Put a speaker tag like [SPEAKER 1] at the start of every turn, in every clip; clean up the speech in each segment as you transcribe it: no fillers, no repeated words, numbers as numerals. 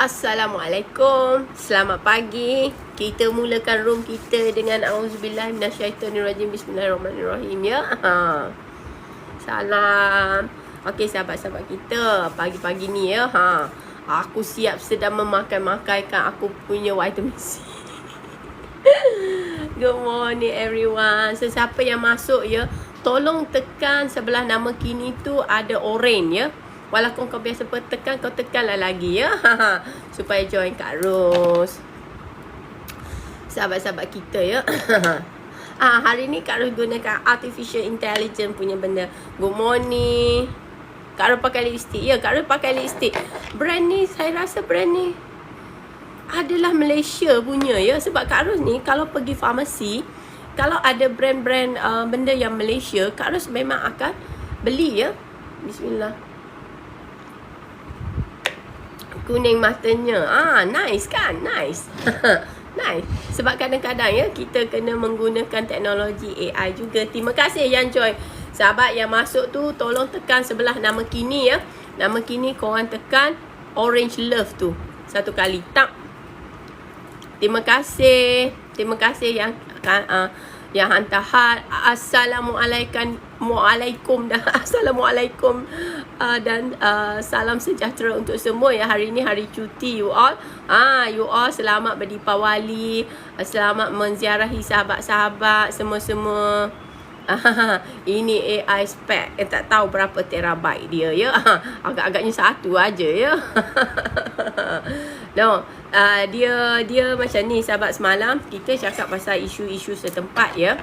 [SPEAKER 1] Assalamualaikum. Selamat pagi. Kita mulakan room kita dengan auzubillahi minasyaitonirrajim. Bismillahirrahmanirrahim ya. Salam. Okey sahabat-sahabat kita, pagi-pagi ni ya. Aku siap sedang memakai-makaikan aku punya vitamin C. Good morning everyone. Sesiapa yang masuk ya, tolong tekan sebelah nama kini tu ada orange ya. Walaupun kau biasa tekan, kau tekanlah lagi ya. Supaya join Kak Ros. Sahabat-sahabat kita ya. Hari ni Kak Ros gunakan artificial intelligence punya benda. Good morning. Kak Ros pakai lipstick. Ya, Kak Ros pakai lipstick. Brand ni, saya rasa brand ni adalah Malaysia punya ya. Sebab Kak Ros ni kalau pergi farmasi, kalau ada brand-brand benda yang Malaysia, Kak Ros memang akan beli ya. Bismillah. Kuning matanya. Nice kan? Nice. Nice. Sebab kadang-kadang ya kita kena menggunakan teknologi AI juga. Terima kasih yang join. Sahabat yang masuk tu tolong tekan sebelah nama kini ya. Nama kini korang tekan orange love tu. Satu kali. Tak. Terima kasih. Terima kasih yang hantar Assalamualaikum dan Assalamualaikum dan salam sejahtera untuk semua ya. Hari ni hari cuti you all. You all selamat berdipawali, selamat menziarahi sahabat-sahabat semua-semua. Ini AI spec tak tahu berapa terabyte dia ya. Agak-agaknya satu aja ya. No, dia macam ni sahabat. Semalam kita cakap pasal isu-isu setempat ya.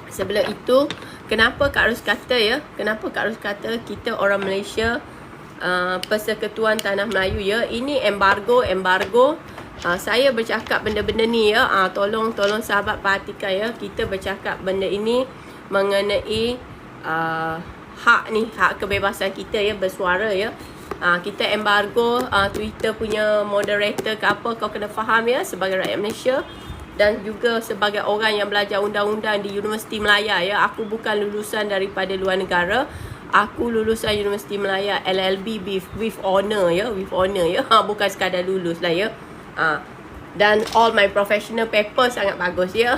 [SPEAKER 1] Sebelum itu, kenapa Kak Ros kata ya, kenapa Kak Ros kata kita orang Malaysia Persekutuan Tanah Melayu ya, ini embargo. Saya bercakap benda-benda ni ya. Tolong sahabat perhatikan ya. Kita bercakap benda ini mengenai hak ni, hak kebebasan kita ya, bersuara ya. Kita embargo Twitter punya moderator ke apa, kau kena faham ya, sebagai rakyat Malaysia dan juga sebagai orang yang belajar undang-undang di Universiti Melaya ya. Aku bukan lulusan daripada luar negara. Aku lulusan Universiti Melaya LLB with honor ya, with honor ya. Bukan sekadar lulus lah ya. Dan all my professional paper sangat bagus ya.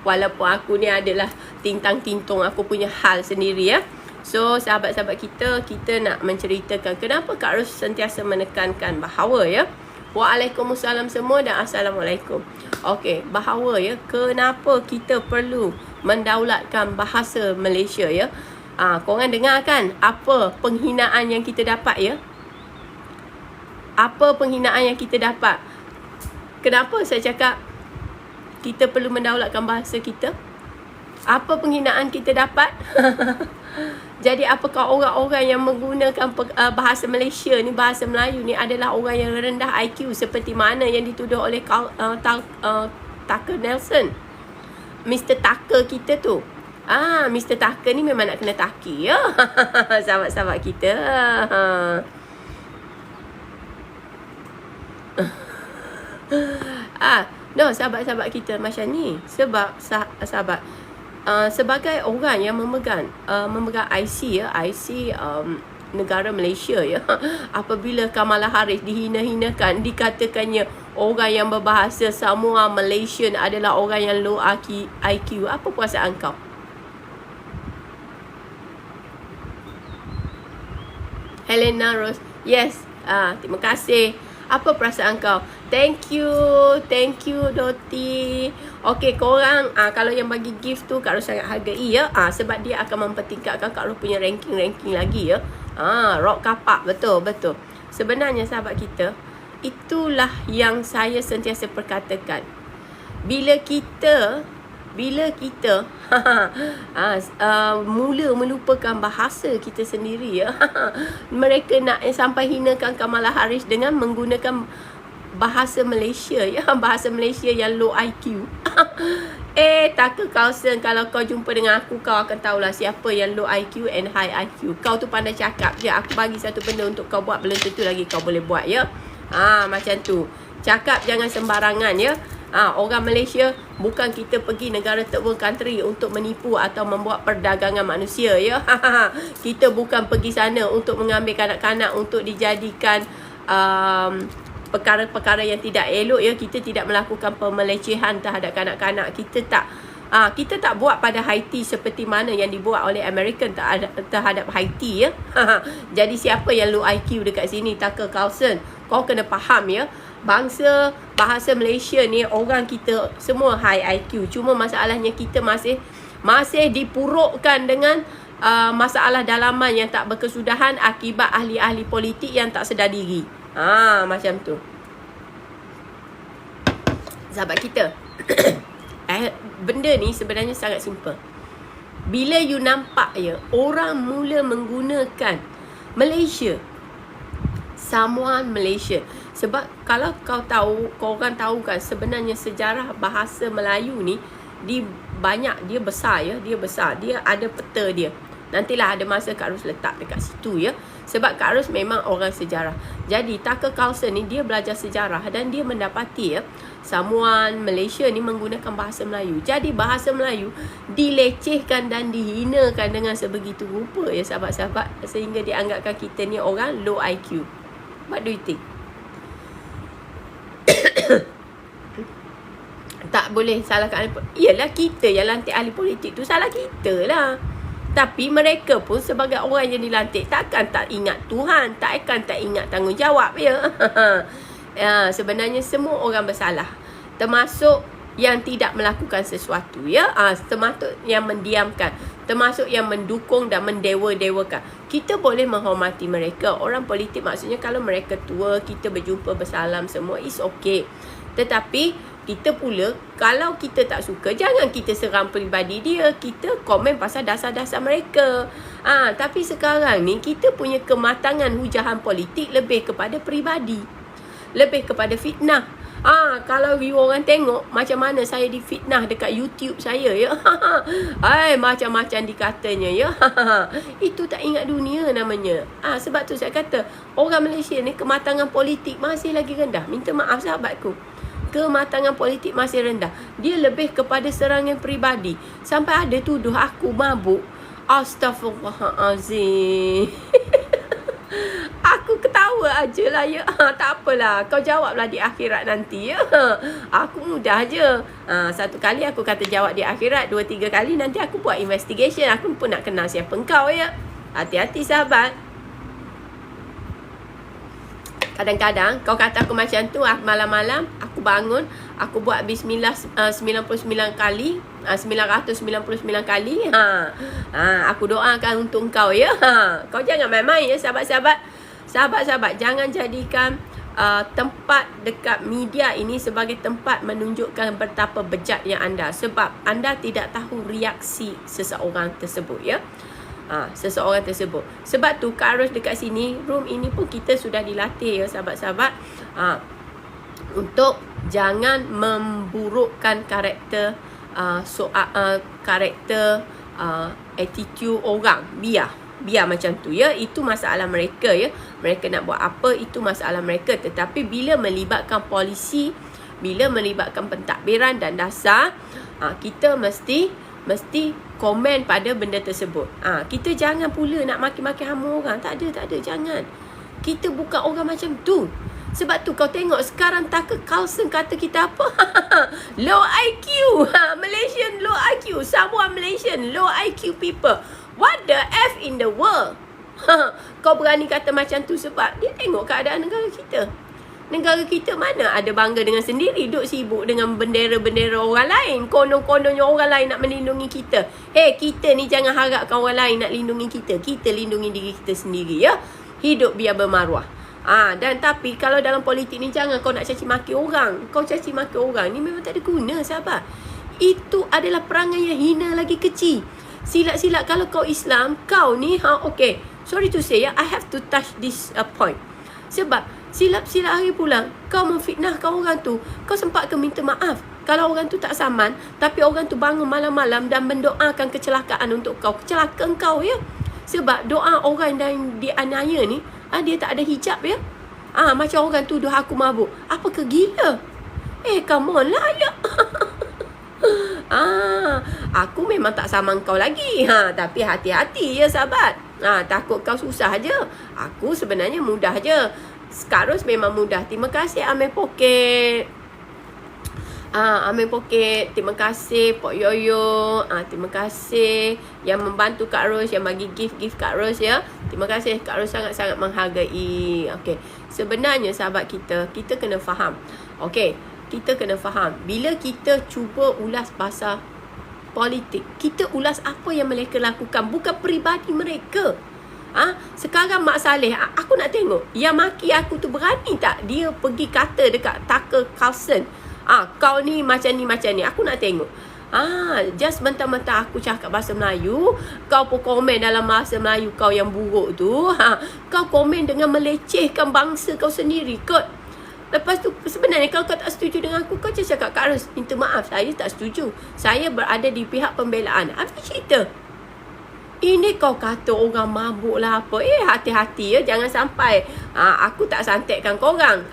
[SPEAKER 1] Walaupun aku ni adalah tintang-tintung aku punya hal sendiri ya. So sahabat-sahabat kita nak menceritakan kenapa Kak Ros sentiasa menekankan bahawa ya. Waalaikumsalam semua dan Assalamualaikum. Okey, bahawa ya, kenapa kita perlu mendaulatkan bahasa Malaysia ya. Korang dengar kan apa penghinaan yang kita dapat ya. Apa penghinaan yang kita dapat. Kenapa saya cakap kita perlu mendaulatkan bahasa kita? Apa penghinaan kita dapat? Jadi apakah orang-orang yang menggunakan bahasa Malaysia ni, bahasa Melayu ni adalah orang yang rendah IQ seperti mana yang dituduh oleh Tucker Nelson, Mr. Tucker kita tu. Mr. Tucker ni memang nak kena taki ya. Sahabat-sahabat kita. No, sahabat-sahabat kita macam ni. Sebab sahabat sebagai orang yang memegang IC ya, IC negara Malaysia ya. Apabila Kamala Harris dihina-hinakan, dikatakannya orang yang berbahasa Samoa Malaysian adalah orang yang low IQ, apa perasaan kau? Helena Rose, yes. Terima kasih. Apa perasaan kau? Thank you Doti. Okey, korang kalau yang bagi gift tu Kak Ros sangat hargai ya. Sebab dia akan mempertingkatkan Kak Ros punya ranking lagi ya. Rock kapak, betul. Sebenarnya sahabat kita, itulah yang saya sentiasa perkatakan. Bila kita mula melupakan bahasa kita sendiri ya. Mereka nak sampai hinakan Kamala Harris dengan menggunakan bahasa Malaysia ya, bahasa Malaysia yang low IQ. Tucker Carlson, kalau kau jumpa dengan aku, kau akan tahulah siapa yang low IQ and high IQ. Kau tu pandai cakap je. Aku bagi satu benda untuk kau buat, belum tentu lagi kau boleh buat ya. Macam tu. Cakap jangan sembarangan ya. Orang Malaysia, bukan kita pergi negara third world country untuk menipu atau membuat perdagangan manusia ya. Kita bukan pergi sana untuk mengambil kanak-kanak untuk dijadikan perkara-perkara yang tidak elok ya. Kita tidak melakukan pemelecehan terhadap kanak-kanak. Kita tak buat pada Haiti seperti mana yang dibuat oleh American terhadap Haiti ya. Jadi siapa yang low IQ dekat sini? Tucker Carlson. Kau kena faham ya. Bangsa bahasa Malaysia ni, orang kita semua high IQ. Cuma masalahnya kita masih dipurukkan dengan masalah dalaman yang tak berkesudahan akibat ahli-ahli politik yang tak sedar diri. Macam tu. Sahabat kita. Benda ni sebenarnya sangat simple. Bila you nampak ya, orang mula menggunakan Malaysia, someone Malaysia. Sebab kalau korang tahu kan, sebenarnya sejarah bahasa Melayu ni dia besar ya, dia ada peta dia. Nantilah ada masa Kak Ros letak dekat situ ya. Sebab Kak Ros memang orang sejarah. Jadi Tucker Carlson ni dia belajar sejarah dan dia mendapati ya, someone Malaysia ni menggunakan bahasa Melayu. Jadi bahasa Melayu dilecehkan dan dihinakan dengan sebegitu rupa ya sahabat-sahabat, sehingga dianggapkan kita ni orang low IQ. What do you think? Tak boleh salahkan ahli politik. Iyalah kita yang lantik ahli politik tu, salah kita lah. Tapi mereka pun sebagai orang yang dilantik takkan tak ingat Tuhan, takkan tak ingat tanggungjawab ya. Sebenarnya semua orang bersalah, termasuk yang tidak melakukan sesuatu ya. Termasuk yang mendiamkan, termasuk yang mendukung dan mendewa-dewakan. Kita boleh menghormati mereka, orang politik. Maksudnya kalau mereka tua, kita berjumpa, bersalam semua, is okay. Tetapi kita pula, kalau kita tak suka, jangan kita serang peribadi dia. Kita komen pasal dasar-dasar mereka. Tapi sekarang ni kita punya kematangan hujahan politik lebih kepada peribadi, lebih kepada fitnah. Kalau you orang tengok macam mana saya difitnah dekat YouTube saya ya. Macam-macam dikatanya ya. Itu tak ingat dunia namanya. Sebab tu saya kata orang Malaysia ni kematangan politik masih lagi rendah. Minta maaf sahabatku, kematangan politik masih rendah. Dia lebih kepada serangan peribadi. Sampai ada tuduh aku mabuk. Astaghfirullahalazim. Aku ketawa aje lah ya. Tak apalah, kau jawablah di akhirat nanti ya. Aku mudah je. Satu kali aku kata jawab di akhirat, 2-3 kali nanti aku buat investigation. Aku pun nak kenal siapa engkau ya. Hati-hati sahabat. Kadang-kadang kau kata aku macam tu, malam-malam aku bangun, aku buat bismillah 99 kali, 999 kali. Aku doakan untuk kau ya. Kau jangan main-main ya sahabat-sahabat. Sahabat-sahabat, jangan jadikan tempat dekat media ini sebagai tempat menunjukkan betapa bejatnya anda. Sebab anda tidak tahu reaksi seseorang tersebut ya. Seseorang tersebut. Sebab tu Kak Ros dekat sini, room ini pun kita sudah dilatih ya sahabat-sahabat, untuk jangan memburukkan karakter attitude orang. Biar macam tu ya. Itu masalah mereka ya. Mereka nak buat apa, itu masalah mereka. Tetapi bila melibatkan polisi, bila melibatkan pentadbiran dan dasar, kita mesti komen pada benda tersebut. Kita jangan pula nak maki-maki hama orang. Tak ada, jangan. Kita bukan orang macam tu. Sebab tu kau tengok sekarang Tucker Carlson kata kita apa? Low IQ. Malaysian low IQ. Someone Malaysian low IQ people. What the F in the world? Kau berani kata macam tu sebab dia tengok keadaan negara kita. Negara kita mana ada bangga dengan sendiri, duk sibuk dengan bendera-bendera orang lain. Konon-kononnya orang lain nak melindungi kita. Kita ni jangan harapkan orang lain nak lindungi kita. Kita lindungi diri kita sendiri ya. Hidup biar bermaruah. Dan tapi kalau dalam politik ni jangan kau nak caci maki orang. Kau caci maki orang ni memang tak ada guna sahabat. Itu adalah perangai yang hina lagi kecil. Silat-silat kalau kau Islam, kau ni okay. Sorry to say ya, I have to touch this point. Sebab Silap-silap hari pulang, kau memfitnahkan orang tu, kau sempat ke minta maaf? Kalau orang tu tak saman, tapi orang tu bangun malam-malam dan mendoakan kecelakaan untuk kau, kecelakaan kau ya. Sebab doa orang yang dianiaya ni, dia tak ada hijab ya. Macam orang tuduh aku mabuk. Apa ke gila? Come on lah ya. Aku memang tak saman kau lagi. Tapi hati-hati ya sahabat. Takut kau susah je. Aku sebenarnya mudah je. Karus memang mudah. Terima kasih Amir Poket. Amir Poket, terima kasih Pok Yoyo, terima kasih yang membantu Kak Ros, yang bagi gift-gift Kak Ros ya. Terima kasih, Kak Ros sangat-sangat menghargai. Okey, sebenarnya sahabat kita kena faham. Okey, kita kena faham. Bila kita cuba ulas pasal politik, kita ulas apa yang mereka lakukan, bukan peribadi mereka. Sekarang Mak Saleh, aku nak tengok yang maki aku tu berani tak dia pergi kata dekat Tucker Carlson, kau ni macam ni. Aku nak tengok. Just mentah-mentah aku cakap bahasa Melayu, kau pun komen dalam bahasa Melayu kau yang buruk tu. Kau komen dengan melecehkan bangsa kau sendiri kot. Lepas tu sebenarnya kalau kau tak setuju dengan aku, kau just cakap, Kak Ros, minta maaf, saya tak setuju. Saya berada di pihak pembelaan. Apa cerita? Ini kau kata orang mabuk lah apa. Hati-hati ya. Jangan sampai aku tak santikkan korang.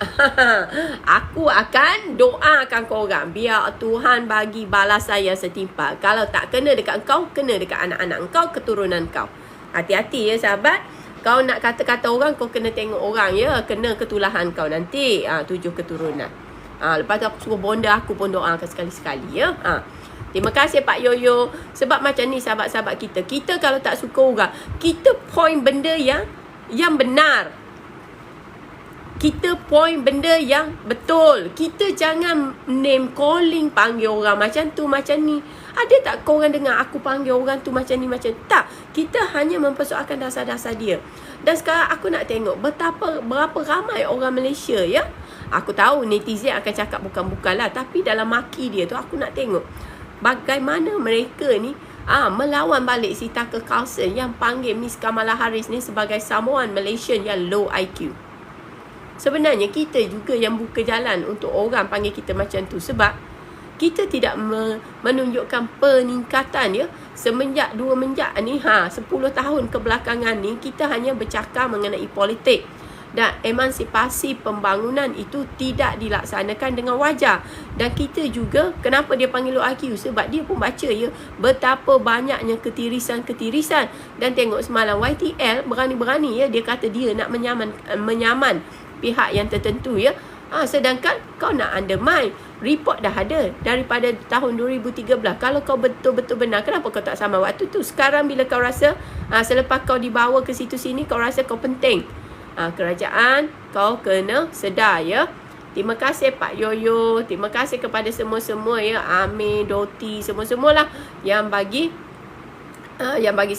[SPEAKER 1] Aku akan doakan korang. Biar Tuhan bagi balasan yang setimpal. Kalau tak kena dekat kau, kena dekat anak-anak kau, keturunan kau. Hati-hati ya sahabat. Kau nak kata-kata orang, kau kena tengok orang ya. Kena ketulahan kau nanti. 7 keturunan. Lepas tu aku suruh bonda, aku pun doakan sekali-sekali ya. Terima kasih Pak Yoyo. Sebab macam ni sahabat-sahabat kita. Kita kalau tak suka orang, kita point benda yang benar. Kita point benda yang betul. Kita jangan name calling, panggil orang macam tu, macam ni. Ada tak korang dengar aku panggil orang tu macam ni, macam tak. Kita hanya mempersoalkan dasar-dasar dia. Dan sekarang aku nak tengok berapa ramai orang Malaysia ya. Aku tahu netizen akan cakap bukan-bukan lah. Tapi dalam maki dia tu aku nak tengok bagaimana mereka ni melawan balik si Tucker Carlson yang panggil Miss Kamala Harris ni sebagai Samoan Malaysian yang low IQ. Sebenarnya kita juga yang buka jalan untuk orang panggil kita macam tu. Sebab kita tidak menunjukkan peningkatan ya. Semenjak ni 10 tahun kebelakangan ni kita hanya bercakap mengenai politik. Dan emansipasi pembangunan itu tidak dilaksanakan dengan wajar. Dan kita juga, kenapa dia panggil low IQ? Sebab dia pun baca ya, betapa banyaknya ketirisan. Dan tengok semalam YTL berani-berani ya, dia kata dia nak menyaman pihak yang tertentu ya. Sedangkan kau nak undermine. Report dah ada daripada tahun 2013. Kalau kau betul-betul benar, kenapa kau tak sama waktu tu? Sekarang bila kau rasa selepas kau dibawa ke situ sini, kau rasa kau penting. Kerajaan, kau kena sedar ya. Terima kasih Pak Yoyo. Terima kasih kepada semua-semua ya. Amir, Doti, semua-semualah yang bagi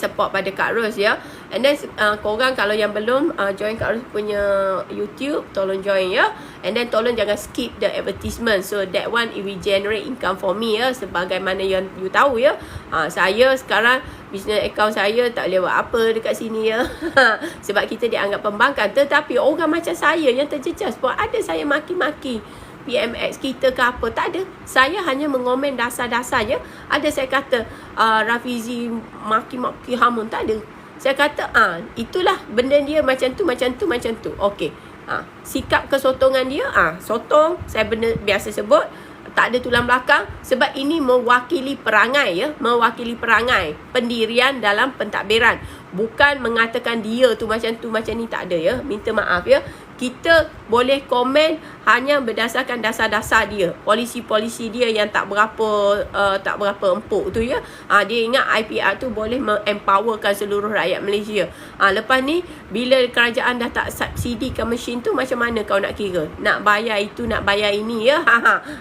[SPEAKER 1] support pada Kak Ros ya. And then korang kalau yang belum join Kak Ros punya YouTube, tolong join ya. And then tolong jangan skip the advertisement. So that one it will generate income for me ya. Sebagaimana yang you tahu ya, saya sekarang business account saya tak boleh buat apa dekat sini ya. Sebab kita dianggap pembangkang. Tetapi orang macam saya yang terjejas pun ada saya maki-maki PMX kita ke apa, tak ada. Saya hanya mengomen dasar-dasar je. Ada saya kata Rafizi maki-maki Hamun, tak ada. Saya kata itulah benda dia macam tu. Okey. Sikap kesotongan dia, sotong, saya biasa sebut, tak ada tulang belakang. Sebab ini mewakili perangai ya, pendirian dalam pentadbiran. Bukan mengatakan dia tu macam ni, tak ada ya. Minta maaf ya. Kita boleh komen hanya berdasarkan dasar-dasar dia, polisi-polisi dia yang tak berapa empuk tu ya. Dia ingat IPR tu boleh empowerkan seluruh rakyat Malaysia. Lepas ni bila kerajaan dah tak subsidikan mesin tu, macam mana kau nak kira? Nak bayar itu, nak bayar ini ya.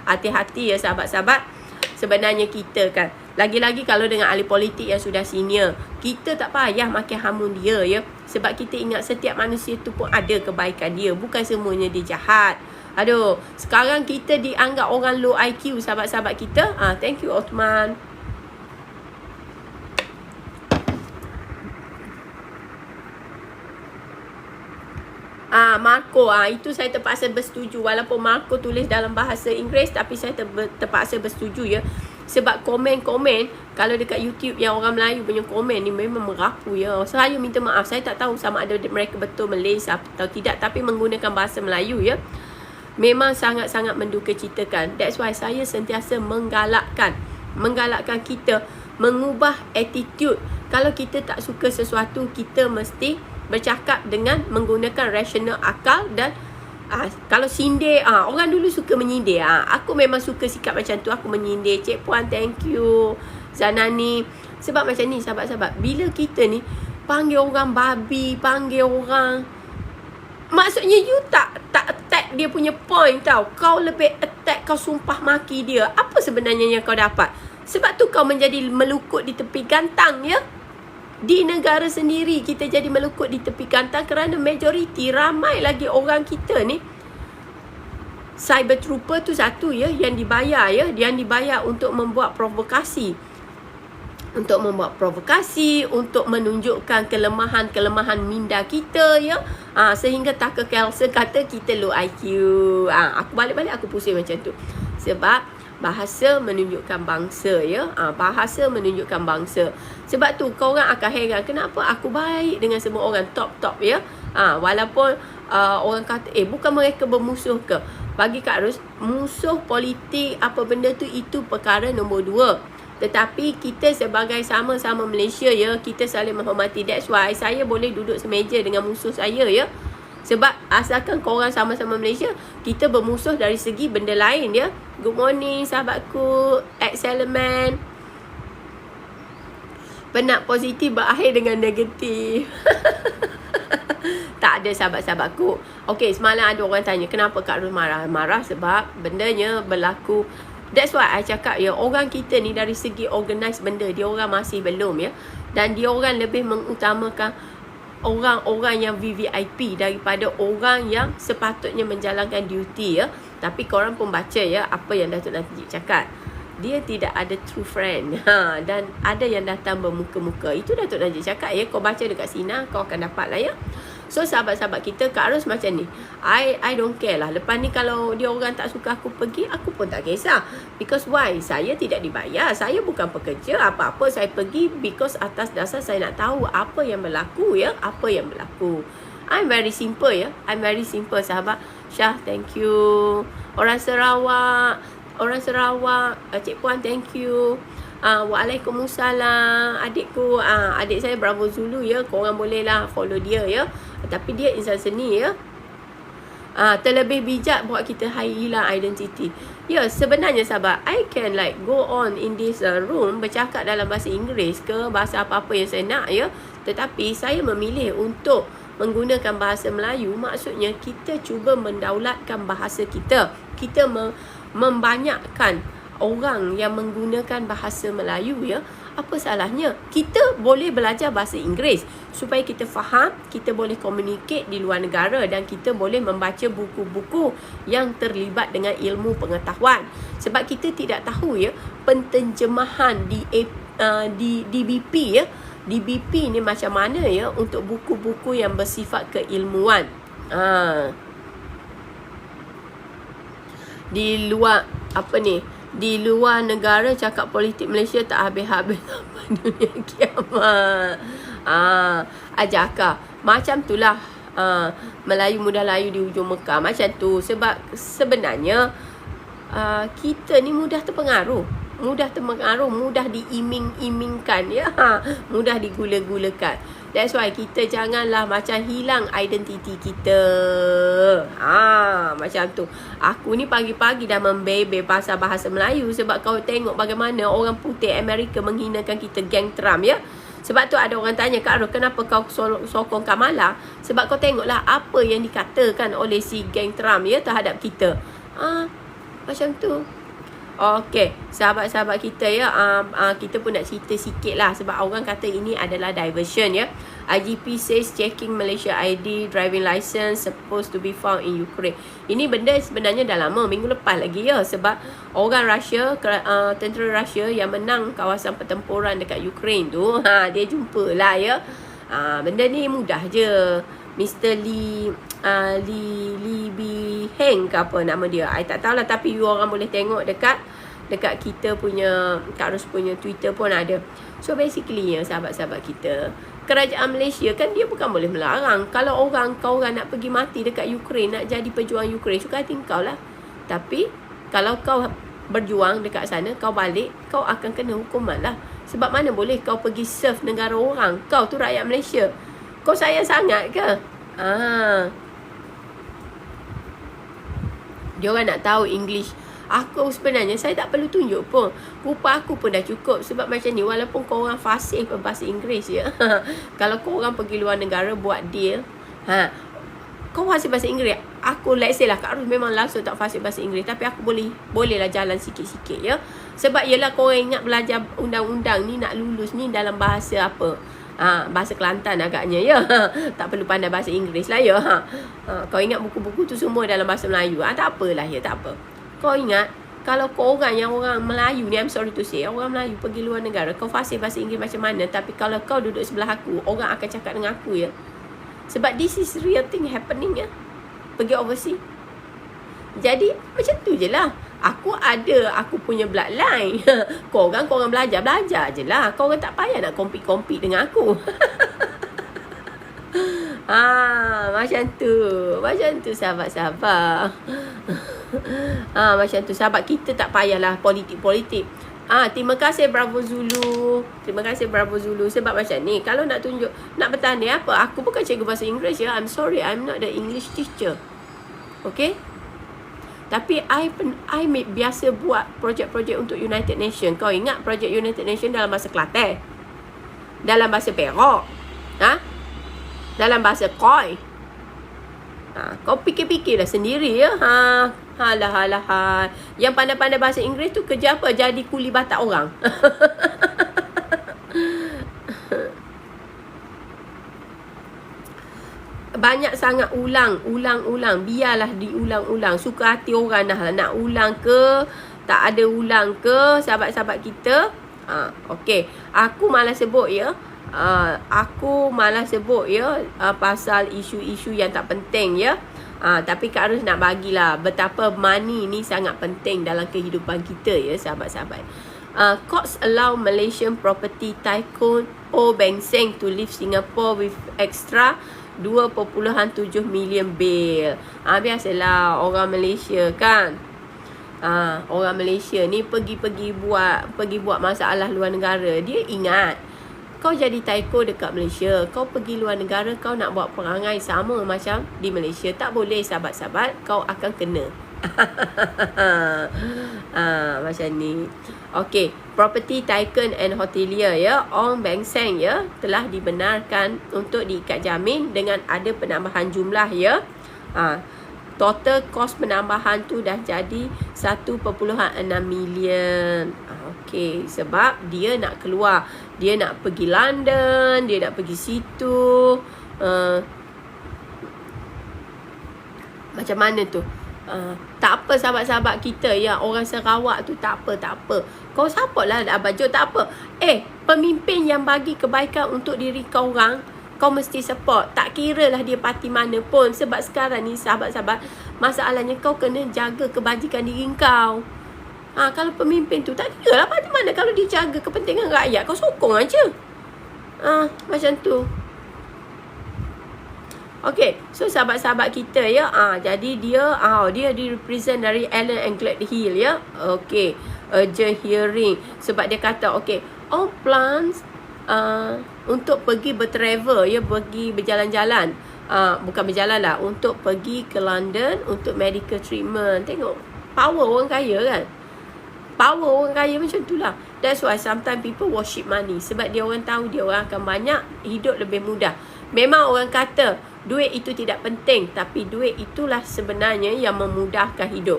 [SPEAKER 1] Hati-hati ya sahabat-sahabat. Sebenarnya kita kan, lagi-lagi kalau dengan ahli politik yang sudah senior, kita tak payah makin hamun dia ya. Sebab kita ingat setiap manusia tu pun ada kebaikan dia. Bukan semuanya dia jahat. Aduh, sekarang kita dianggap orang low IQ sahabat-sahabat kita. Thank you Osman. Marco, itu saya terpaksa bersetuju. Walaupun Marco tulis dalam bahasa Inggeris, tapi saya terpaksa bersetuju ya. Sebab komen-komen kalau dekat YouTube yang orang Melayu punya komen ni memang merapu ya. Saya minta maaf, saya tak tahu sama ada mereka betul Malaysia atau tidak, tapi menggunakan bahasa Melayu ya, memang sangat-sangat mendukacitakan. That's why saya sentiasa menggalakkan kita mengubah attitude. Kalau kita tak suka sesuatu, kita mesti bercakap dengan menggunakan rasional akal. Dan kalau sindir, orang dulu suka menyindir. Aku memang suka sikap macam tu. Aku menyindir, Cik Puan thank you, Zanani. Sebab macam ni sahabat-sahabat, bila kita ni panggil orang babi, panggil orang, maksudnya you tak attack dia punya point tau. Kau lebih attack, kau sumpah maki dia. Apa sebenarnya yang kau dapat? Sebab tu kau menjadi melukut di tepi gantang ya. Di negara sendiri kita jadi melukut di tepi gantang kerana majoriti, ramai lagi orang kita ni. Cyber trooper tu satu ya, yang dibayar ya, yang dibayar untuk membuat provokasi. Untuk menunjukkan kelemahan minda kita ya. Sehingga Tucker Carlson kata kita low IQ. Aku balik-balik aku pusing macam tu. Sebab bahasa menunjukkan bangsa ya. Bahasa menunjukkan bangsa. Sebab tu kau orang akan heran kenapa aku baik dengan semua orang top ya. Walaupun orang kata bukan mereka bermusuh ke. Bagi Kak Ros, musuh politik apa benda tu itu perkara nombor 2. Tetapi kita sebagai sama-sama Malaysia ya, kita saling menghormati. That's why saya boleh duduk semeja dengan musuh saya ya. Sebab asalkan korang sama-sama Malaysia, kita bermusuh dari segi benda lain ya. Good morning sahabatku, excellent man. Penat positif berakhir dengan negatif. Tak ada sahabat-sahabatku. Okey, semalam ada orang tanya kenapa Kak Ros marah. Marah sebab bendanya berlaku. That's why I cakap ya, orang kita ni dari segi organize benda, dia orang masih belum ya. Dan dia orang lebih mengutamakan orang-orang yang VVIP daripada orang yang sepatutnya menjalankan duty ya. Tapi korang pun baca ya apa yang Datuk Najib cakap. Dia tidak ada true friend. Dan ada yang datang bermuka-muka. Itu Datuk Najib cakap ya. Kau baca dekat sini, kau akan dapat lah ya. So sahabat-sahabat kita, Kak Ros macam ni. I don't care lah. Lepas ni kalau dia orang tak suka aku pergi, aku pun tak kisah. Because why? Saya tidak dibayar. Saya bukan pekerja. Apa-apa saya pergi because atas dasar saya nak tahu apa yang berlaku ya. Apa yang berlaku. I'm very simple ya. I'm very simple sahabat. Syah, thank you. Orang Sarawak, Cik Puan, thank you. Waalaikumsalam. Adikku, adik saya Bravo Zulu ya. Korang boleh lah follow dia ya. Tapi dia insan seni ya. Terlebih bijak buat kita hilang identiti. Ya, sebenarnya sahabat, I can like go on in this room bercakap dalam bahasa Inggeris ke bahasa apa-apa yang saya nak ya. Tetapi saya memilih untuk menggunakan bahasa Melayu. Maksudnya kita cuba mendaulatkan bahasa kita. Kita membanyakkan orang yang menggunakan bahasa Melayu ya. Apa salahnya? Kita boleh belajar bahasa Inggeris supaya kita faham, kita boleh communicate di luar negara dan kita boleh membaca buku-buku yang terlibat dengan ilmu pengetahuan. Sebab kita tidak tahu ya penterjemahan di BP ya. Di BP ni macam mana ya untuk buku-buku yang bersifat keilmuan. Di luar di luar negara cakap politik Malaysia tak habis-habis sampai dunia kiamat. Ajakah macam itulah Melayu mudah layu di hujung Mekah macam tu. Sebab sebenarnya kita ni mudah terpengaruh, mudah diiming-imingkan ya, mudah digula-gulakan. That's why kita janganlah macam hilang identiti kita. Macam tu. Aku ni pagi-pagi dah membebe pasal bahasa Melayu sebab kau tengok bagaimana orang putih Amerika menghinakan kita, geng Trump ya. Sebab tu ada orang tanya, Kak Ros, kenapa kau sokong Kamala? Sebab kau tengoklah apa yang dikatakan oleh si geng Trump ya terhadap kita. Macam tu. Okey, sahabat-sahabat kita ya, kita pun nak cerita sikit lah sebab orang kata ini adalah diversion ya. IGP says checking Malaysia ID, driving license supposed to be found in Ukraine. Ini benda sebenarnya dah lama, minggu lepas lagi ya. Sebab orang Russia, tentera Russia yang menang kawasan pertempuran dekat Ukraine tu, dia jumpa lah ya. Benda ni mudah je. Mr. Lee Li Bi Heng ke apa nama dia. I tak tahulah, tapi you orang boleh tengok dekat kita punya, Kak Ros punya Twitter pun ada. So basically ya, sahabat-sahabat kita, kerajaan Malaysia kan dia bukan boleh melarang. Kalau kau orang nak pergi mati dekat Ukraine, nak jadi pejuang Ukraine, suka hati kau lah. Tapi kalau kau berjuang dekat sana, kau balik, kau akan kena hukuman lah. Sebab mana boleh kau pergi serve negara orang? Kau tu rakyat Malaysia, kau sayang sangat ke? Dia orang nak tahu English. Aku sebenarnya saya tak perlu tunjuk pun. Rupa aku pun dah cukup. Sebab macam ni, walaupun kau orang fasih bahasa Inggeris ya. Kalau kau orang pergi luar negara buat deal, kau fasih bahasa Inggeris. Aku let's say lah, Kak Ros memang langsung tak fasih bahasa Inggeris, tapi aku boleh lah jalan sikit-sikit ya. Sebab yelah, kau orang ingat belajar undang-undang ni nak lulus ni dalam bahasa apa? Bahasa Kelantan agaknya ya. Tak perlu pandai bahasa Inggeris lah ya. Kau ingat buku-buku tu semua dalam bahasa Melayu. Tak apalah ya, tak apa. Kau ingat, kalau kau orang yang orang Melayu ni, I'm sorry to say, orang Melayu pergi luar negara, kau fasih bahasa Inggeris macam mana, tapi kalau kau duduk sebelah aku, orang akan cakap dengan aku ya. Sebab this is real thing happening ya. Pergi overseas. Jadi macam tu je lah. Aku punya bloodline. Kau orang belajar je lah. Kau orang tak payah nak compete dengan aku. Macam tu sahabat-sahabat. Macam tu sahabat, kita tak payahlah politik. Terima kasih Bravo Zulu. Sebab macam ni, kalau nak tunjuk, nak bertanding apa, aku bukan cikgu bahasa Inggeris ya. I'm sorry, I'm not the English teacher. Okay? Tapi I biasa buat projek-projek untuk United Nations. Kau ingat projek United Nations dalam bahasa Kelantan, dalam bahasa Perak, dalam bahasa Khoi. Kau fikir-fikirlah sendiri ya. Halah. Yang pandai-pandai bahasa Inggeris tu kerja apa? Jadi kuli batak orang. Banyak sangat ulang. Biarlah diulang-ulang. Suka hati orang dah nak ulang ke, tak ada ulang ke, sahabat-sahabat kita. Okey. Aku malas sebut ya. Pasal isu-isu yang tak penting ya. Tapi Kak Ros nak bagilah betapa money ni sangat penting dalam kehidupan kita ya, sahabat-sahabat. Courts allow Malaysian property tycoon O Beng Seng to leave Singapore with extra 2.7 million bail. Biasalah orang Malaysia kan. Orang Malaysia ni pergi buat masalah luar negara. Dia ingat, kau jadi taiko dekat Malaysia, kau pergi luar negara, kau nak buat perangai sama macam di Malaysia. Tak boleh sahabat-sahabat, kau akan kena. Macam ni. Okey, property tycoon and hotelier ya, Ong Beng Seng ya, telah dibenarkan untuk diikat jamin dengan ada penambahan jumlah ya. Total kos penambahan tu dah jadi 1.6 million. Okey, sebab dia nak keluar, dia nak pergi London, dia nak pergi situ. Macam mana tu? Tak apa sahabat-sahabat kita ya, orang Sarawak tu tak apa. Kau support lah Abah Jo, tak apa. Pemimpin yang bagi kebaikan untuk diri kau orang, kau mesti support. Tak kira lah dia parti mana pun. Sebab sekarang ni sahabat-sahabat, masalahnya kau kena jaga kebajikan diri kau. Kalau pemimpin tu tak kira lah parti mana, kalau dia jaga kepentingan rakyat, kau sokong aja. Macam tu. Okay, so sahabat-sahabat kita ya, jadi dia represent dari Allen and Glad Hill ya. Okay, urgent hearing. Sebab dia kata, okay, all plans untuk pergi bertravel ya, pergi berjalan-jalan. Bukan berjalan lah, untuk pergi ke London untuk medical treatment. Tengok, power orang kaya kan. Power orang kaya macam tu lah. That's why sometimes people worship money. Sebab dia orang tahu dia orang akan banyak, hidup lebih mudah. Memang orang kata duit itu tidak penting, tapi duit itulah sebenarnya yang memudahkan hidup.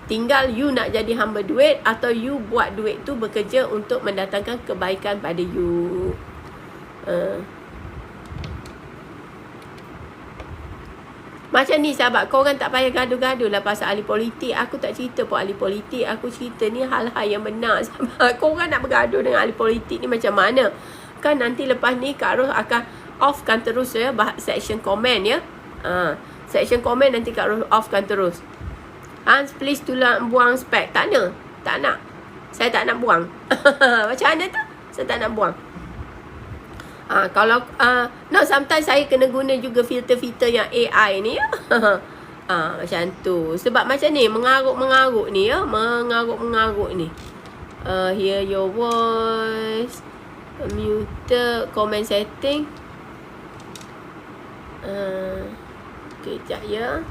[SPEAKER 1] Tinggal you nak jadi hamba duit atau you buat duit tu bekerja untuk mendatangkan kebaikan pada you. Macam ni sahabat, kau orang tak payah gaduh-gaduh lah pasal ahli politik. Aku tak cerita pun ahli politik. Aku cerita ni hal-hal yang benar sahabat. Kau orang nak bergaduh dengan ahli politik ni macam mana? Kan nanti lepas ni Kak Ros akan offkan terus ya section komen ya. Section komen nanti Kak Ros offkan terus. Hans, please tolong buang spek. Tak nak. Saya tak nak buang. Macam mana tu? Saya tak nak buang. Kalau no, sometimes saya kena guna juga filter-filter yang AI ni ya. Macam tu. Sebab macam ni mengarut-mengarut ni ya, mengarut-mengarut ni. Hear your voice. Mute comment setting. Kejap ya.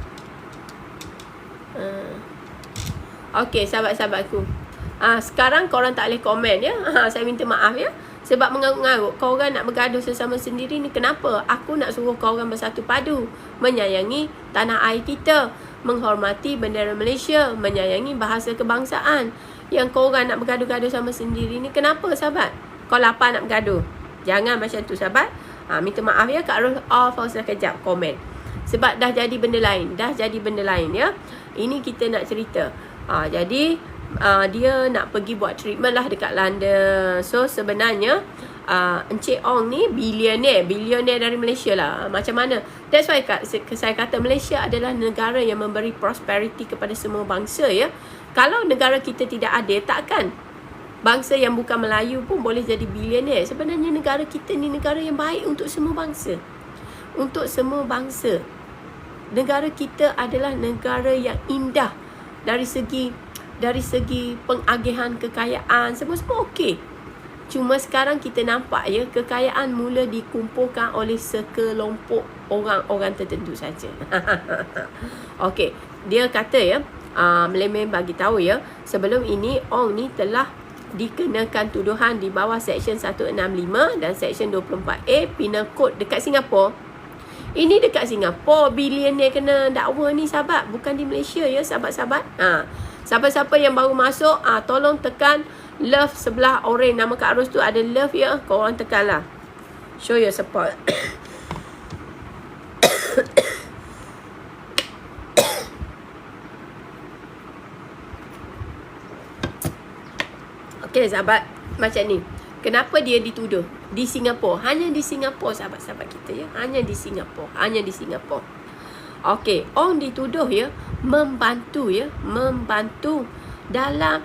[SPEAKER 1] Okey, sahabat-sahabatku. Sekarang korang tak boleh komen ya. Saya minta maaf ya. Sebab mengarut-ngarut, korang nak bergaduh sesama sendiri ni kenapa? Aku nak suruh korang bersatu padu, menyayangi tanah air kita, menghormati bendera Malaysia, menyayangi bahasa kebangsaan. Yang korang nak bergaduh-gaduh sama sendiri ni kenapa sahabat? Kau lapar nak bergaduh? Jangan macam tu sahabat. Minta maaf ya, Kak Ros off sekejap komen. Sebab dah jadi benda lain. Ya. Ini kita nak cerita. Jadi dia nak pergi buat treatment lah dekat London. So sebenarnya Encik Ong ni bilioner dari Malaysia lah. Macam mana? That's why saya kata Malaysia adalah negara yang memberi prosperity kepada semua bangsa ya. Kalau negara kita tidak adil, takkan bangsa yang bukan Melayu pun boleh jadi bilioner. Sebenarnya negara kita ni negara yang baik untuk semua bangsa. Untuk semua bangsa. Negara kita adalah negara yang indah dari segi pengagihan kekayaan, semua okey. Cuma sekarang kita nampak ya, kekayaan mula dikumpulkan oleh sekelompok orang-orang tertentu saja. Okey, dia kata ya, Melayu bagi tahu ya, sebelum ini Ong ni telah dikenakan tuduhan di bawah Seksyen 165 dan Seksyen 24A Penal Code dekat Singapura. Ini dekat Singapura bilioner kena dakwa ni sahabat, bukan di Malaysia ya sahabat-sahabat. Siapa-siapa yang baru masuk, tolong tekan love sebelah orange. Nama Kak Ros tu ada love ya. Korang tekan lah. Show your support. Okay sahabat, macam ni. Kenapa dia dituduh? Di Singapura. Hanya di Singapura sahabat-sahabat kita ya. Hanya di Singapura. Okey, Ong dituduh ya, membantu dalam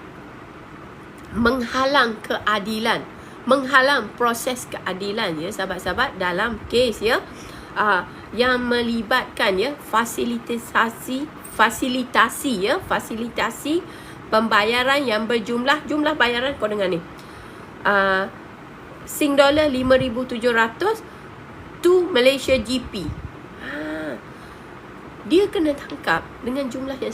[SPEAKER 1] menghalang keadilan, menghalang proses keadilan ya sahabat-sahabat dalam kes ya yang melibatkan ya fasilitasi pembayaran yang jumlah bayaran kau dengar ni. $5,700 to Malaysia GP. Dia kena tangkap dengan jumlah yang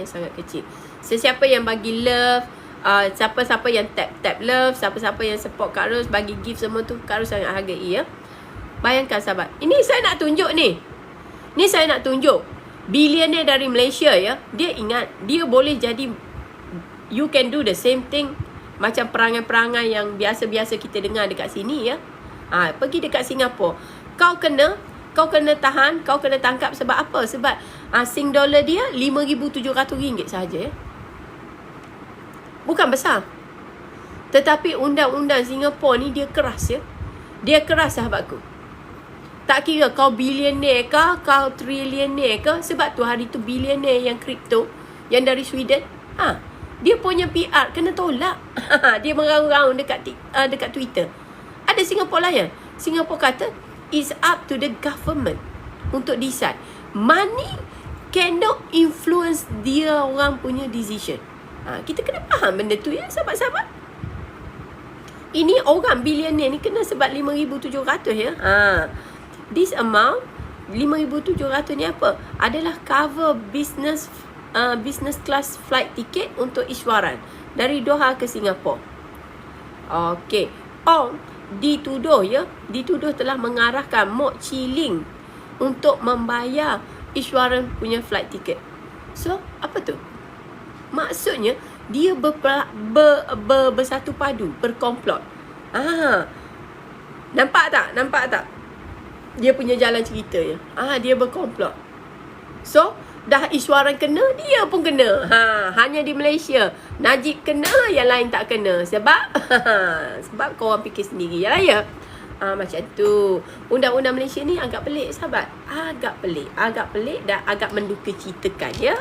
[SPEAKER 1] sangat kecil. Sesiapa yang bagi love, siapa-siapa yang tap love, siapa-siapa yang support Kak Ros, bagi gift semua tu, Kak Ros sangat hargai ya. Bayangkan sahabat, ini saya nak tunjuk ni. Bilioner dari Malaysia ya. Dia ingat dia boleh jadi, you can do the same thing macam perangai-perangai yang biasa-biasa kita dengar dekat sini ya. Pergi dekat Singapura, kau kena tahan, kau kena tangkap sebab apa? Sebab Sing dollar dia RM5,700 sahaja ya. Bukan besar. Tetapi undang-undang Singapura ni dia keras ya. Dia keras sahabatku. Tak kira kau bilioner ke, kau trilioner ke. Sebab tu hari tu bilioner yang kripto, yang dari Sweden, dia punya PR kena tolak. Dia meraung-raung dekat Twitter. Ada Singapura layan. Singapura kata it's up to the government untuk decide. Money cannot influence dia orang punya decision. Kita kena faham benda tu ya sahabat-sahabat. Ini orang bilioner ni kena sebab RM5,700 ya. This amount RM5,700 ni apa? Adalah cover business class flight ticket untuk Iswaran dari Doha ke Singapura. Okey. Dituduh telah mengarahkan Mok Chi Ling untuk membayar Iswaran punya flight ticket. So, apa tu? Maksudnya, dia bersatu padu, berkomplot. Nampak tak? Dia punya jalan cerita ya. Dia berkomplot. So, dah Iswaran kena, dia pun kena. Hanya di Malaysia Najib kena, yang lain tak kena. Sebab korang fikir sendiri lah ya. Macam tu. Undang-undang Malaysia ni agak pelik sahabat. Agak pelik dan agak mendukacitakan ya.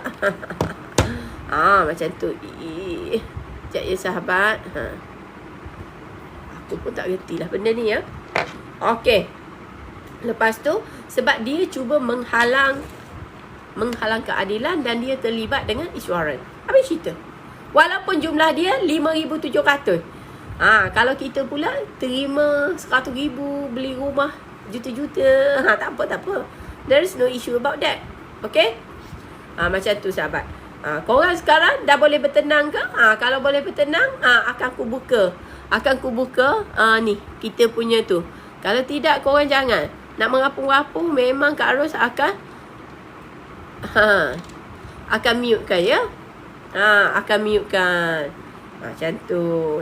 [SPEAKER 1] Macam tu. Sekejap ya sahabat. Aku pun tak reti lah benda ni ya. Okey. Lepas tu sebab dia cuba menghalang keadilan dan dia terlibat dengan isu waran. Habis cerita. Walaupun jumlah dia 5,700. Kalau kita pula terima 100,000 beli rumah juta-juta, tak apa. There is no issue about that. Okay? Macam tu sahabat. Korang sekarang dah boleh bertenang ke? Kalau boleh bertenang, akan aku buka ni kita punya tu. Kalau tidak korang jangan. Nak merapu-rapu memang Kak Ros akan mute kan ya. Akan mute kan. Macam tu.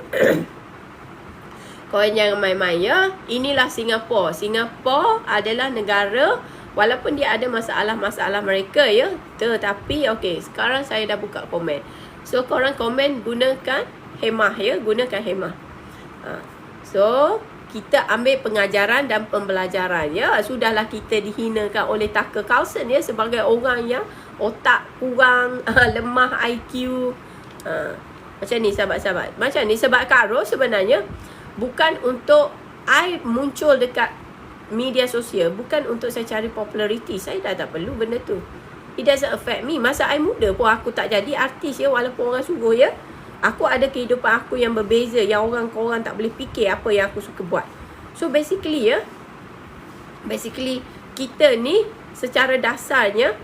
[SPEAKER 1] Korang jangan main-main ya. Inilah Singapura. Singapura adalah negara walaupun dia ada masalah-masalah mereka ya. Tetapi okey, sekarang saya dah buka komen. So korang komen gunakan hemah ya. Gunakan hemah. So kita ambil pengajaran dan pembelajaran ya. Sudahlah kita dihinakan oleh Tucker Carlson ya sebagai orang yang otak kurang, lemah IQ. Macam ni sahabat-sahabat. Macam ni sebab Kak Ros sebenarnya bukan untuk I muncul dekat media sosial, bukan untuk saya cari populariti. Saya dah tak perlu benda tu. It doesn't affect me. Masa I muda pun aku tak jadi artis ya, walaupun orang suruh ya. Aku ada kehidupan aku yang berbeza, yang korang tak boleh fikir apa yang aku suka buat. So basically ya, kita ni secara dasarnya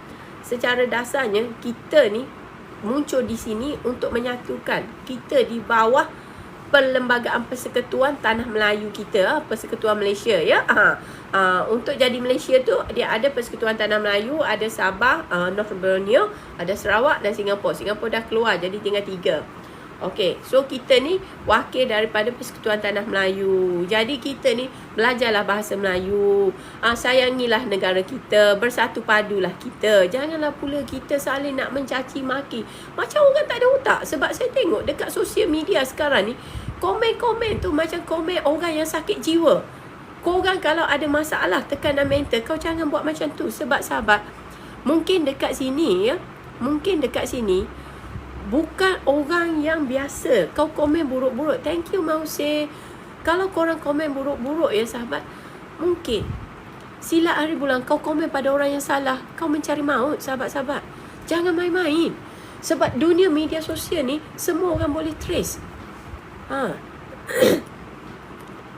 [SPEAKER 1] kita ni muncul di sini untuk menyatukan kita di bawah Perlembagaan Persekutuan Tanah Melayu kita, Persekutuan Malaysia ya. Untuk jadi Malaysia tu dia ada Persekutuan Tanah Melayu, ada Sabah, North Borneo, ada Sarawak dan Singapura. Singapura dah keluar jadi tinggal 3. Okey, so kita ni wakil daripada Persekutuan Tanah Melayu. Jadi kita ni belajarlah bahasa Melayu. Sayangilah negara kita, bersatu padulah kita. Janganlah pula kita saling nak mencaci maki. Macam orang tak ada otak. Sebab saya tengok dekat sosial media sekarang ni, komen-komen tu macam komen orang yang sakit jiwa. Korang kalau ada masalah tekanan mental, kau jangan buat macam tu. Sebab sahabat, mungkin dekat sini ya, bukan orang yang biasa. Kau komen buruk-buruk. Thank you Mause. Kalau korang komen buruk-buruk ya sahabat, mungkin silat hari bulan kau komen pada orang yang salah, kau mencari maut sahabat-sahabat. Jangan main-main. Sebab dunia media sosial ni semua orang boleh trace.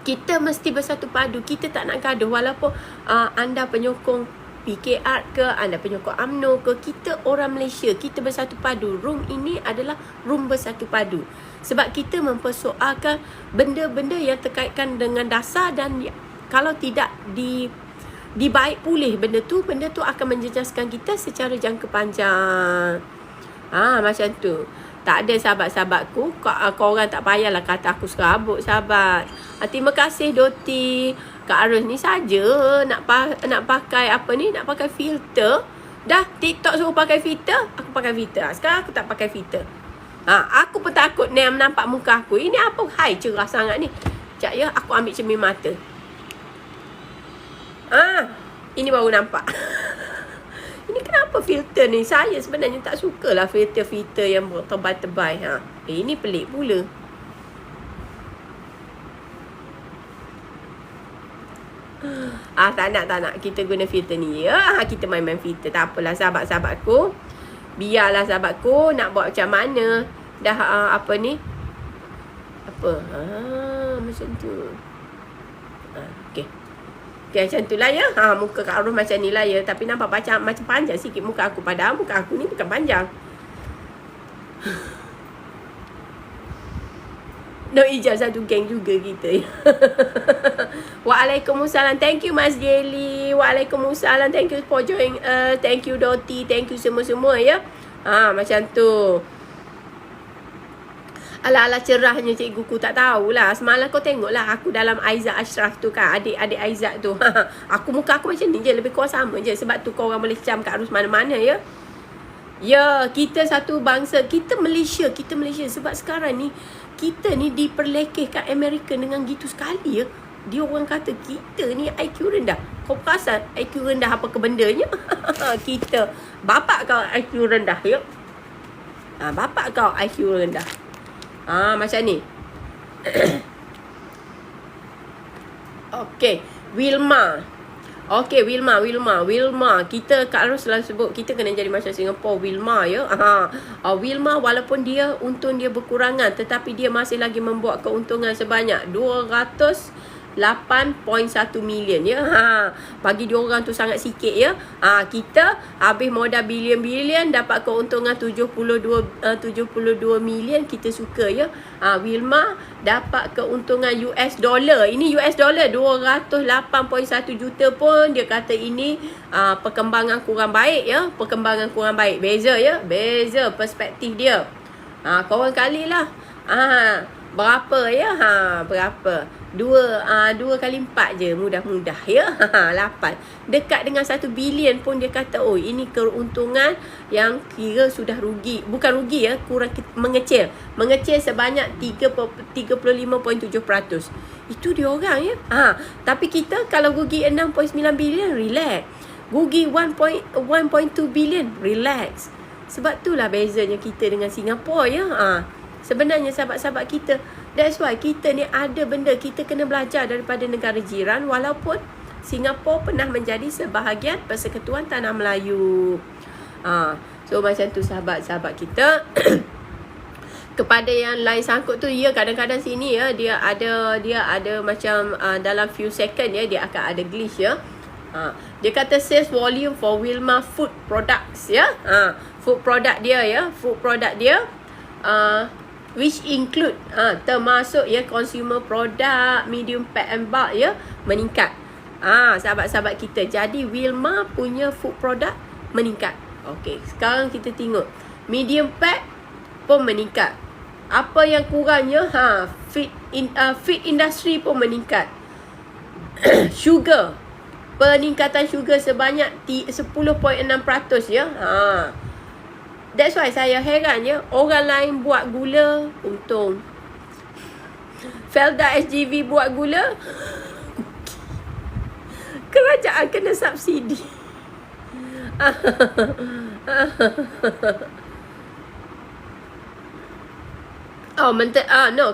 [SPEAKER 1] Kita mesti bersatu padu. Kita tak nak gaduh. Walaupun anda penyokong PKR ke, anda penyokong UMNO ke, kita orang Malaysia, kita bersatu padu. Room ini adalah room bersatu padu. Sebab kita mempersoalkan benda-benda yang terkaitkan dengan dasar dan kalau tidak dibaik pulih benda tu akan menjejaskan kita secara jangka panjang. Macam tu. Tak ada sahabat-sahabatku, korang tak payahlah kata aku serabut sahabat. Terima kasih Doti. Kak Ros ni saja nak pakai apa ni, nak pakai filter. Dah TikTok suruh pakai filter, aku pakai filter. Sekarang aku tak pakai filter. Aku pun takut Nam nampak muka aku. Ini apa hai cerah sangat ni. Sekejap ya, aku ambil cermin mata. Ini baru nampak. Ini kenapa filter ni? Saya sebenarnya tak sukalah filter-filter yang tebal-tebal. Ini pelik pula. Tak nak. Kita guna filter ni ya. Kita main-main filter. Tak apalah sahabat-sahabatku. Biarlah sahabatku nak buat macam mana. Dah apa ni? Macam tu. Okay, macam tu lah ya. Muka Kak Ros macam ni lah ya. Tapi nampak macam panjang sikit muka aku. Padahal muka aku ni bukan panjang. No ijaz satu geng juga kita. Waalaikumsalam. Thank you Mas Jelly. Waalaikumsalam. Thank you for joining us. Thank you Doti. Thank you semua-semua ya. Macam tu. Ala-ala cerahnya cikguku, tak tahulah. Semalam kau tengoklah aku dalam Aizat Ashraf tu kan. Adik-adik Aizat tu. Muka aku macam ni je. Lebih kurang sama je. Sebab tu kau orang boleh cam Kak Ros mana-mana ya. Ya, kita satu bangsa. Kita Malaysia. Sebab sekarang ni kita ni diperlekehkan Amerika dengan gitu sekali ya. dia orang kata kita ni IQ rendah. Kau perasan IQ rendah apa kebendanya? Kita. Bapak kau IQ rendah, ya. Bapak kau IQ rendah. Macam ni. Okey, Wilmar. Wilmar. Kita Kak Ros selalu sebut kita kena jadi macam Singapura. Wilmar, ya. Wilmar walaupun dia untung dia berkurangan, tetapi dia masih lagi membuat keuntungan sebanyak 208.1 million, ya. Bagi dia orang tu sangat sikit, ya. Kita habis modal bilion-bilion dapat keuntungan 72 million, kita suka, ya. Wilmar dapat keuntungan US dollar. Ini US dollar 208.1 juta pun dia kata ini perkembangan kurang baik, ya. Perkembangan kurang baik. Beza, ya. Beza perspektif dia. Korang kalilah. Berapa, ya? Berapa? 2 kali 4 je, mudah-mudah, ya. 8. Dekat dengan 1 bilion pun dia kata, oh ini keuntungan yang kira sudah rugi. Bukan rugi, ya, kurang mengecil. Mengecil sebanyak 35.7%. Itu dia orang, ya. Tapi kita kalau rugi 6.9 bilion, relax. Rugi 1.2 bilion, relax. Sebab itulah bezanya kita dengan Singapura, ya. Sebenarnya sahabat-sahabat kita, that's why kita ni ada benda kita kena belajar daripada negara jiran, walaupun Singapura pernah menjadi sebahagian Persekutuan Tanah Melayu. So macam tu sahabat-sahabat kita. Kepada yang lain sangkut tu, ya, kadang-kadang sini, ya, dia ada macam dalam few second, ya, dia akan ada glitch, ya. Dia kata sales volume for Wilmar food products, ya. Food product dia, ya. Food product dia which include termasuk, ya, consumer product, medium pack and bulk, ya, meningkat. Sahabat-sahabat kita, jadi Wilmar punya food product meningkat. Okey, sekarang kita tengok medium pack pun meningkat. Apa yang kurangnya? Feed industry pun meningkat. Sugar, peningkatan sugar sebanyak 10.6%, ya. That's why saya heran, ya. Orang lain buat gula, untung. Felda SGV buat gula, kerajaan kena subsidi.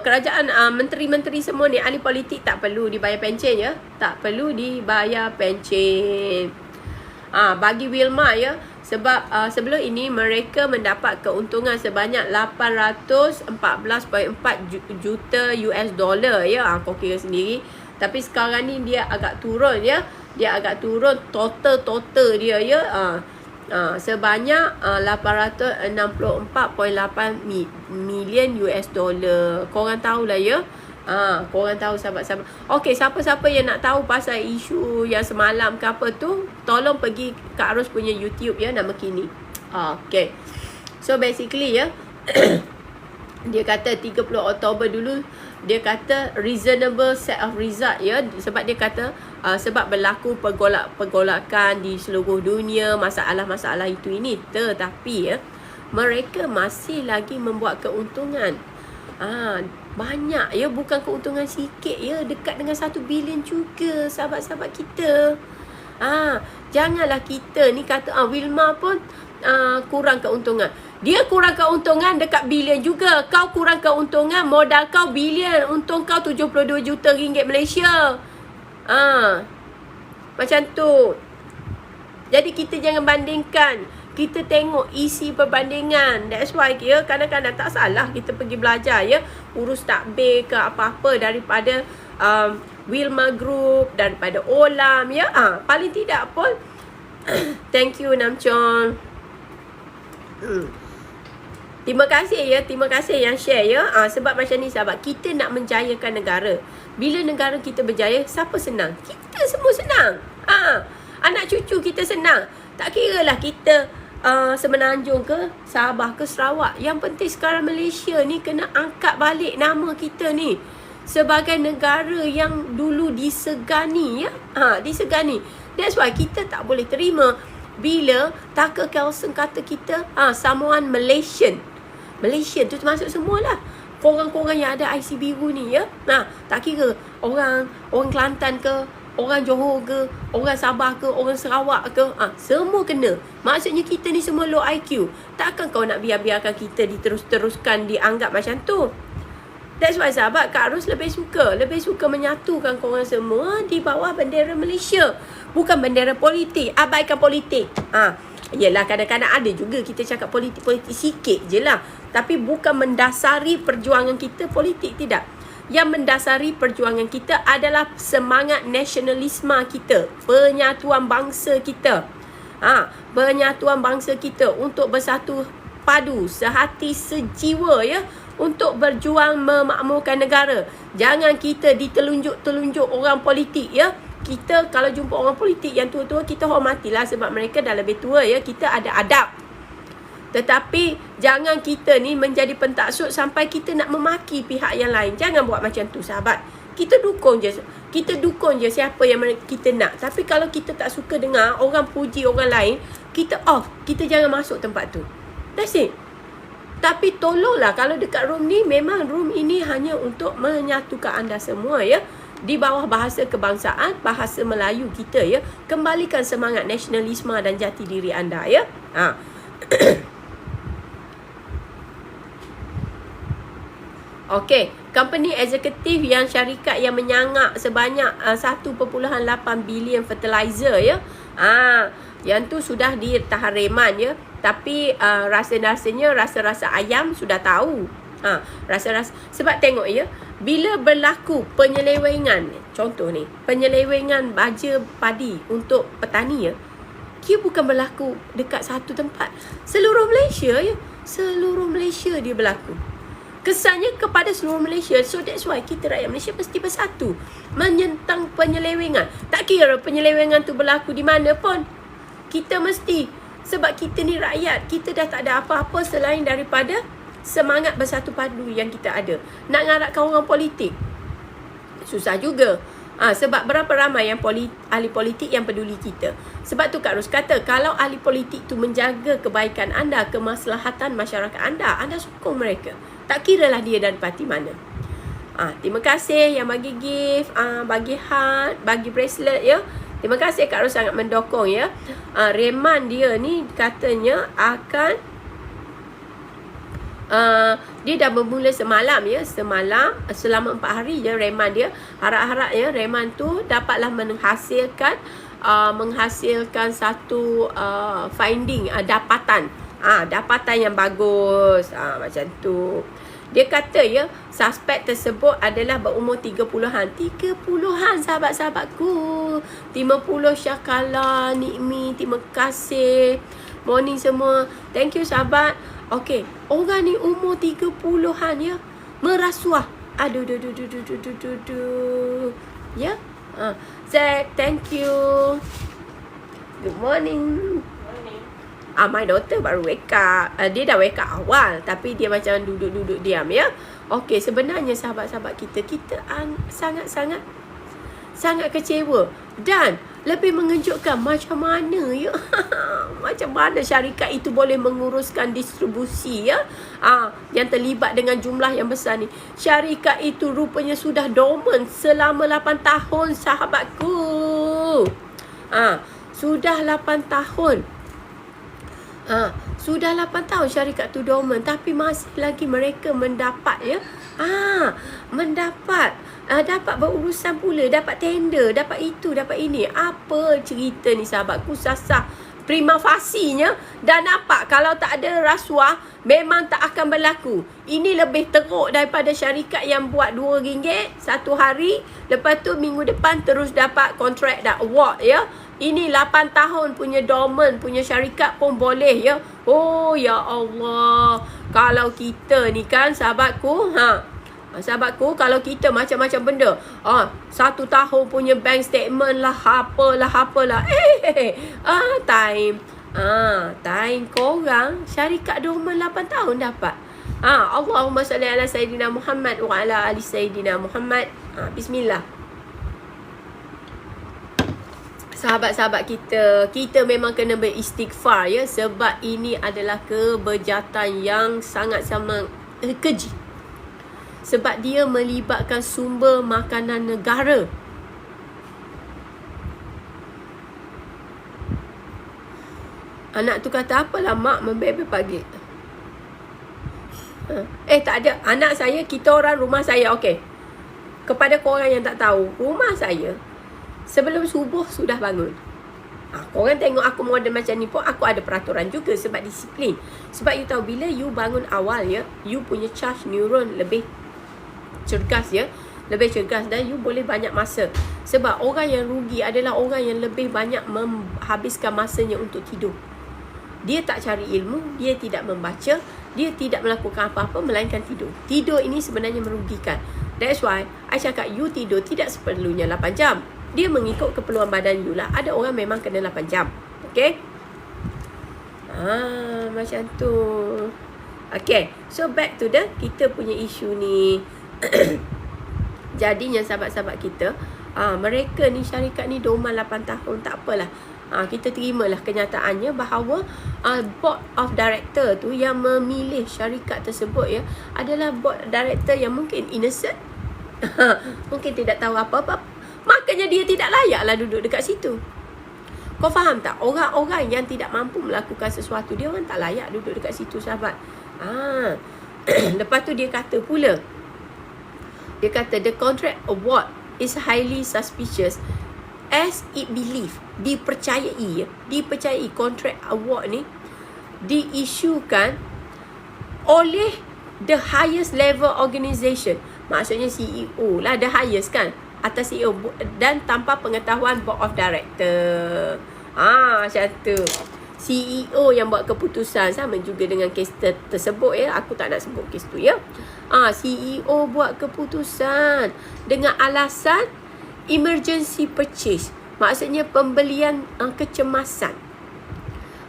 [SPEAKER 1] Kerajaan, menteri-menteri semua ni, ahli politik tak perlu dibayar pencen, ya. Tak perlu dibayar pencen. Bagi Wilmar, ya. Sebab sebelum ini mereka mendapat keuntungan sebanyak 814.4 juta US dollar, ya. Kau kira sendiri. Tapi sekarang ni dia agak turun, ya. Dia agak turun total dia, ya. Sebanyak 864.8 million US dollar. Korang tahulah, ya. Korang tahu sahabat-sahabat. Okey, siapa-siapa yang nak tahu pasal isu yang semalam ke apa tu, tolong pergi Kak Ros punya YouTube, ya, nama kini. Okey. So basically, ya, dia kata 30 Oktober dulu, dia kata reasonable set of result, ya. Sebab dia kata sebab berlaku pergolakan di seluruh dunia, masalah-masalah itu ini, tetapi, ya, mereka masih lagi membuat keuntungan. Banyak, ya, bukan keuntungan sikit, ya, dekat dengan 1 bilion juga sahabat-sahabat kita. Janganlah kita ni kata Wilmar pun kurang keuntungan. Dia kurang keuntungan dekat bilion juga. Kau kurang keuntungan, modal kau bilion, untung kau 72 juta ringgit Malaysia. Macam tu. Jadi kita jangan bandingkan. Kita tengok isi perbandingan. That's why, ya, kadang-kadang tak salah kita pergi belajar, ya, urus takbir ke apa-apa daripada Wilmar Group, daripada Olam, ya. Paling tidak pun thank you Namchon. Terima kasih, ya. Terima kasih yang share, ya. Sebab macam ni sahabat, kita nak menjayakan negara. Bila negara kita berjaya, siapa senang? Kita semua senang. Anak cucu kita senang. Tak kira lah kita Semenanjung ke Sabah ke Sarawak. Yang penting sekarang Malaysia ni kena angkat balik nama kita ni sebagai negara yang dulu disegani, ya. Disegani. That's why kita tak boleh terima bila Tucker Carlson kata kita Samoan Malaysian. Malaysian tu termasuk semualah korang-korang yang ada IC biru ni, ya. Tak kira orang Kelantan ke, orang Johor ke, orang Sabah ke, orang Sarawak ke, semua kena. Maksudnya kita ni semua low IQ. Takkan kau nak biarkan kita diterus-teruskan dianggap macam tu? That's why sahabat, Kak Ros lebih suka menyatukan korang semua di bawah bendera Malaysia. Bukan bendera politik, abaikan politik. Yelah, kadang-kadang ada juga kita cakap politik-politik sikit je lah. Tapi bukan mendasari perjuangan kita politik, tidak. Yang mendasari perjuangan kita adalah semangat nasionalisme kita, penyatuan bangsa kita. Penyatuan bangsa kita untuk bersatu padu, sehati, sejiwa ya, untuk berjuang memakmurkan negara. Jangan kita ditelunjuk-telunjuk orang politik ya. Kita kalau jumpa orang politik yang tua-tua, kita hormatilah sebab mereka dah lebih tua ya. Kita ada adab. Tetapi jangan kita ni menjadi pentaksud sampai kita nak memaki pihak yang lain. Jangan buat macam tu sahabat. Kita dukung je siapa yang kita nak. Tapi kalau kita tak suka dengar orang puji orang lain, kita off. Kita jangan masuk tempat tu. That's it. Tapi tolonglah kalau dekat room ni, memang room ini hanya untuk menyatukan anda semua ya. Di bawah bahasa kebangsaan, bahasa Melayu kita ya. Kembalikan semangat nasionalisme dan jati diri anda ya. Okey, company eksekutif yang syarikat yang menyangak sebanyak 1.8 bilion fertilizer ya. Yang tu sudah ditahan reman ya. Tapi rasa-rasanya rasa-rasa ayam sudah tahu. Rasa-rasa sebab tengok ya, bila berlaku penyelewengan, contoh ni, penyelewengan baja padi untuk petani ya, dia bukan berlaku dekat satu tempat. Seluruh Malaysia ya. Seluruh Malaysia dia berlaku. Kesannya kepada seluruh Malaysia. So that's why kita rakyat Malaysia mesti bersatu menyentang penyelewengan. Tak kira penyelewengan tu berlaku di mana pun, kita mesti. Sebab kita ni rakyat, kita dah tak ada apa-apa selain daripada semangat bersatu padu yang kita ada. Nak ngaratkan orang politik susah juga. Sebab berapa ramai yang ahli politik yang peduli kita. Sebab tu Kak Ros kata, kalau ahli politik tu menjaga kebaikan anda, kemaslahatan masyarakat anda sokong mereka. Tak kiralah dia dari parti mana. Terima kasih yang bagi gift, bagi heart, bagi bracelet ya. Terima kasih Kak Ros sangat mendokong ya. Reman dia ni katanya akan dia dah bermula semalam ya. Semalam selama 4 hari je reman dia. Harap-harap ya reman tu dapatlah menghasilkan satu finding, dapatan. Dapatan yang bagus. Macam tu. Dia kata ya, suspek tersebut adalah berumur 30-an. 30-an sahabat-sahabatku. 50 Syakala, Nikmi, terima kasih. Morning semua. Thank you sahabat. Okey, orang ni umur 30-an ya, merasuah. Aduh. Ya. Zack, thank you. Good morning. My daughter baru wake up. Dia dah wake up awal, tapi dia macam duduk-duduk diam ya. Okey, sebenarnya sahabat-sahabat kita sangat kecewa dan lebih mengejutkan macam mana ya. Macam mana syarikat itu boleh menguruskan distribusi ya. Yang terlibat dengan jumlah yang besar ni. Syarikat itu rupanya sudah dormant selama 8 tahun sahabatku. Sudah 8 tahun. Sudah 8 tahun syarikat tu dormant, tapi masih lagi mereka mendapat ya. Dapat berurusan pula, dapat tender, dapat itu, dapat ini. Apa cerita ni sahabatku? Sasah prima facinya dah nampak kalau tak ada rasuah memang tak akan berlaku. Ini lebih teruk daripada syarikat yang buat RM2 satu hari, lepas tu minggu depan terus dapat kontrak dah award ya. Ini 8 tahun punya dormant punya syarikat pun boleh ya. Oh ya Allah. Kalau kita ni kan sahabatku, sahabatku, kalau kita macam-macam benda, 1 tahun punya bank statement lah, apalah. Time korang syarikat dormant 8 tahun dapat. Allahumma salli ala Sayyidina Muhammad wa ala ali Sayyidina Muhammad. Bismillah. Sahabat-sahabat kita memang kena beristighfar ya, sebab ini adalah kebejatan yang sangat-sangat keji. Sebab dia melibatkan sumber makanan negara. Anak tu kata, apalah mak membebel pagi. Tak ada. Anak saya, kita orang rumah saya, okey. Kepada korang yang tak tahu, rumah saya sebelum subuh sudah bangun. Korang tengok aku model macam ni pun, aku ada peraturan juga sebab disiplin. Sebab you tahu, bila you bangun awal ya, you punya charge neuron lebih cergas ya. Lebih cergas dan you boleh banyak masa. Sebab orang yang rugi adalah orang yang lebih banyak menghabiskan masanya untuk tidur. Dia tak cari ilmu, dia tidak membaca, dia tidak melakukan apa-apa melainkan tidur. Tidur ini sebenarnya merugikan. That's why I cakap you tidur tidak seperlunya 8 jam. Dia mengikut keperluan badan you lah. Ada orang memang kena 8 jam. Okay? Macam tu. Okay. So back to kita punya isu ni. Jadinya sahabat-sahabat kita, mereka ni syarikat ni doma 8 tahun, tak apalah. Kita terimalah kenyataannya bahawa board of director tu yang memilih syarikat tersebut ya adalah board director yang mungkin innocent. Mungkin tidak tahu apa-apa. Makanya dia tidak layaklah duduk dekat situ. Kau faham tak? Orang-orang yang tidak mampu melakukan sesuatu, dia orang tak layak duduk dekat situ, sahabat. Lepas tu dia kata pula, dia kata the contract award is highly suspicious as it believe, dipercayai contract award ni diisukan oleh the highest level organisation. Maksudnya CEO lah, the highest kan, atas CEO, dan tanpa pengetahuan board of director. Macam tu. CEO yang buat keputusan, sama juga dengan kes tersebut ya. Aku tak nak sebut kes tu ya. CEO buat keputusan dengan alasan emergency purchase. Maksudnya pembelian kecemasan.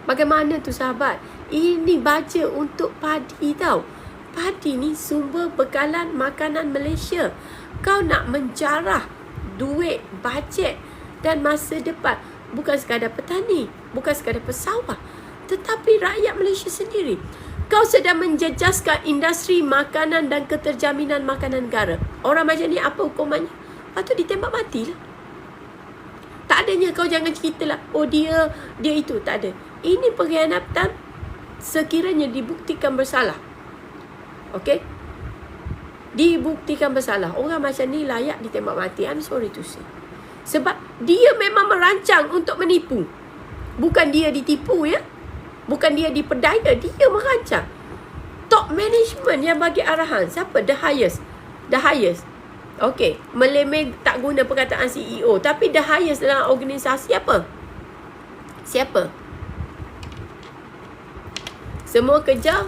[SPEAKER 1] Bagaimana tu sahabat? Ini baja untuk padi tau. Padi ni sumber bekalan makanan Malaysia. Kau nak menjarah duit, bajet dan masa depan. Bukan sekadar petani, bukan sekadar pesawah, tetapi rakyat Malaysia sendiri. Kau sedang menjejaskan industri makanan dan keterjaminan makanan negara. Orang macam ni apa hukumannya? Lepas tu ditembak matilah. Tak adanya kau jangan ceritalah, oh dia itu, tak ada. Ini pengkhianatan sekiranya dibuktikan bersalah. Okey? Dibuktikan bersalah. Orang macam ni layak ditembak mati. I'm sorry to say. Sebab dia memang merancang untuk menipu. Bukan dia ditipu ya. Bukan dia diperdaya. Dia merancang. Top management yang bagi arahan. Siapa? The highest. The highest. Okey. Melemeh tak guna perkataan CEO. Tapi the highest dalam organisasi apa? Siapa? Semua kerja.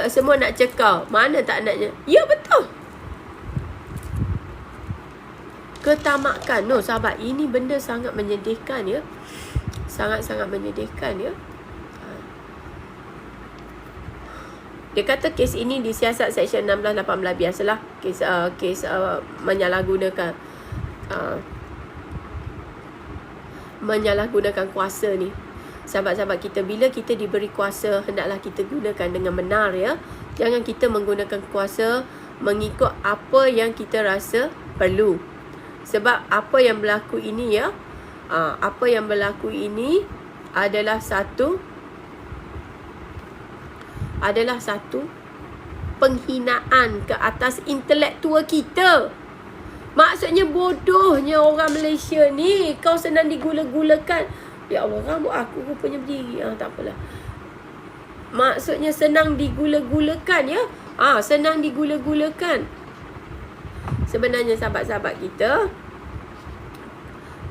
[SPEAKER 1] Semua nak cekau. Mana tak naknya? Ya betul. Ketamakan. No sahabat, ini benda sangat menyedihkan ya. Sangat-sangat menyedihkan ya. Dia kata kes ini disiasat Seksyen 16-18. Biasalah kes menyalahgunakan kuasa ni. Sahabat-sahabat kita, bila kita diberi kuasa, hendaklah kita gunakan dengan benar ya. Jangan kita menggunakan kuasa mengikut apa yang kita rasa perlu. Sebab apa yang berlaku ini ya, apa yang berlaku ini adalah satu penghinaan ke atas intelektual kita. Maksudnya bodohnya orang Malaysia ni. Kau senang digula-gulakan. Ya Allah, rambut aku rupanya berdiri. Tak apalah. Maksudnya senang digula-gulakan ya. Senang digula-gulakan. Sebenarnya sahabat-sahabat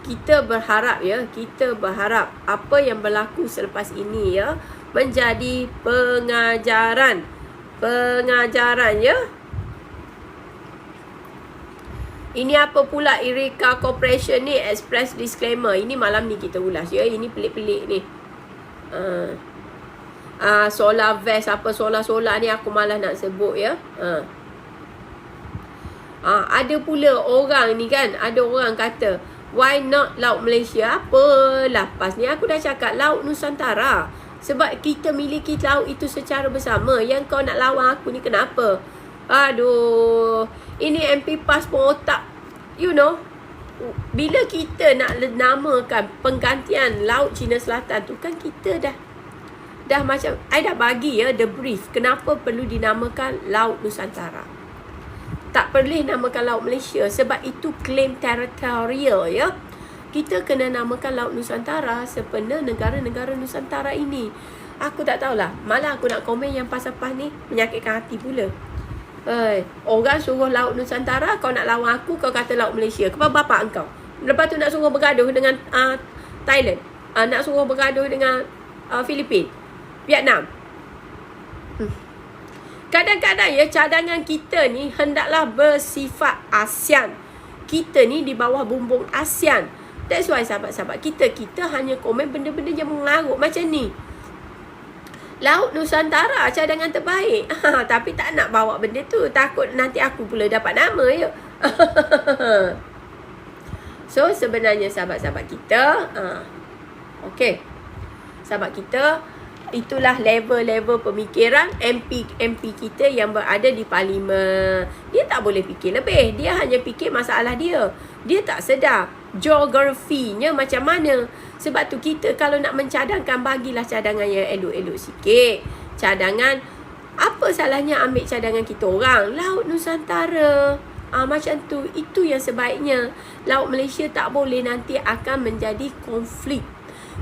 [SPEAKER 1] kita berharap ya, kita berharap apa yang berlaku selepas ini ya menjadi pengajaran ya. Ini apa pula Irika Corporation ni express disclaimer. Ini malam ni kita ulas ya. Ini pelik-pelik ni. Solar vest apa solar ni aku malas nak sebut ya. Ada pula orang ni kan, ada orang kata why not Laut Malaysia? Apalah, pas ni aku dah cakap Laut Nusantara. Sebab kita miliki laut itu secara bersama. Yang kau nak lawan aku ni kenapa? Aduh, ini MP PAS pun otak. You know, bila kita nak namakan penggantian Laut Cina Selatan tu kan kita dah macam I dah bagi ya the brief kenapa perlu dinamakan Laut Nusantara. Tak perlu namakan Laut Malaysia sebab itu claim territorial ya. Kita kena namakan Laut Nusantara sepena negara-negara Nusantara ini. Aku tak tahulah. Malah aku nak komen yang pasal-pas ni menyakitkan hati pula. Orang suruh Laut Nusantara, kau nak lawan aku, kau kata Laut Malaysia. Kepada bapak engkau. Lepas tu nak suruh bergaduh dengan Thailand. Nak suruh bergaduh dengan Filipin, Vietnam. Kadang-kadang ya cadangan kita ni hendaklah bersifat ASEAN. Kita ni di bawah bumbung ASEAN. That's why sahabat-sahabat kita hanya komen benda-benda yang mengarut macam ni. Laut Nusantara cadangan terbaik. Tapi tak nak bawa benda tu. Takut nanti aku pula dapat nama ya. So sebenarnya sahabat-sahabat kita okay, sahabat kita, itulah level-level pemikiran MP kita yang berada di parlimen. Dia tak boleh fikir lebih. Dia hanya fikir masalah dia. Dia tak sedar geografinya macam mana. Sebab tu kita kalau nak mencadangkan, bagilah cadangan yang elok-elok sikit. Cadangan, apa salahnya ambil cadangan kita orang? Laut Nusantara. Macam tu. Itu yang sebaiknya. Laut Malaysia tak boleh nanti akan menjadi konflik.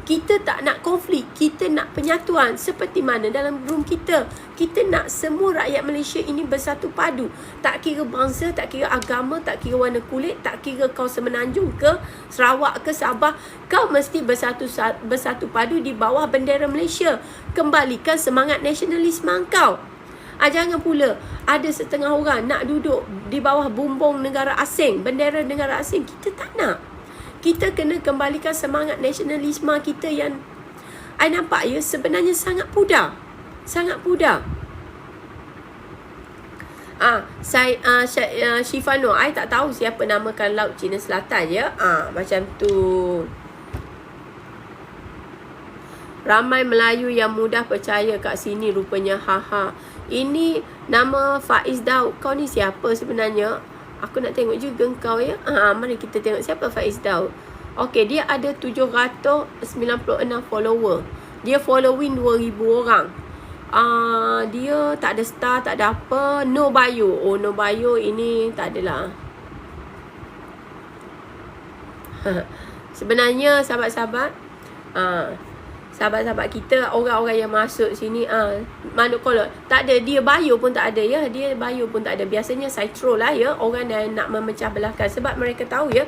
[SPEAKER 1] Kita tak nak konflik. Kita nak penyatuan. Seperti mana dalam room kita. Kita nak semua rakyat Malaysia ini bersatu padu. Tak kira bangsa, tak kira agama, tak kira warna kulit, tak kira kau Semenanjung ke, Sarawak ke, Sabah. Kau mesti bersatu padu di bawah bendera Malaysia. Kembalikan semangat nasionalisme kau. Jangan pula ada setengah orang nak duduk di bawah bumbung negara asing, bendera negara asing. Kita tak nak. Kita kena kembalikan semangat nasionalisme kita yang I nampak ya sebenarnya sangat pudar. Sangat pudar. Shifano, I tak tahu siapa namakan Laut Cina Selatan ya. Macam tu. Ramai Melayu yang mudah percaya kat sini rupanya. Ini nama Faiz Daud. Kau ni siapa sebenarnya? Aku nak tengok juga kau ya. Mari kita tengok siapa Faiz Daud. Okey, dia ada 796 follower. Dia following 2000 orang. Dia tak ada star, tak ada apa. No bio. No bio ini tak adalah. Sebenarnya sahabat-sahabat, sahabat-sahabat kita, orang-orang yang masuk sini manut kolot tak ada, dia bio pun tak ada ya. Dia bio pun tak ada. Biasanya saya troll lah ya, orang yang nak memecah belahkan. Sebab mereka tahu ya,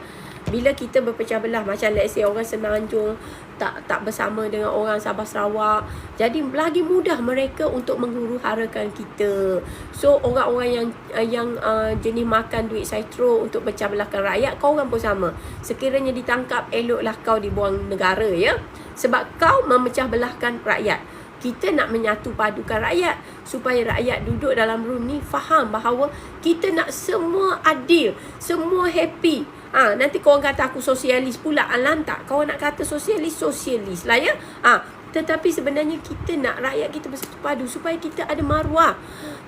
[SPEAKER 1] bila kita berpecah belah, macam let's say orang Semenanjung tak bersama dengan orang Sabah Sarawak, jadi lagi mudah mereka untuk menghuru-harakan kita. So orang-orang yang jenis makan duit saitro untuk pecah belahkan rakyat, kau orang pun sama. Sekiranya ditangkap, eloklah kau dibuang negara ya. Sebab kau memecah belahkan rakyat. Kita nak menyatu padukan rakyat supaya rakyat duduk dalam room ni faham bahawa kita nak semua adil, semua happy. Nanti korang kata aku sosialis pula. Lantak, korang nak kata sosialis lah ya. Tetapi sebenarnya kita nak rakyat kita bersatu padu supaya kita ada maruah.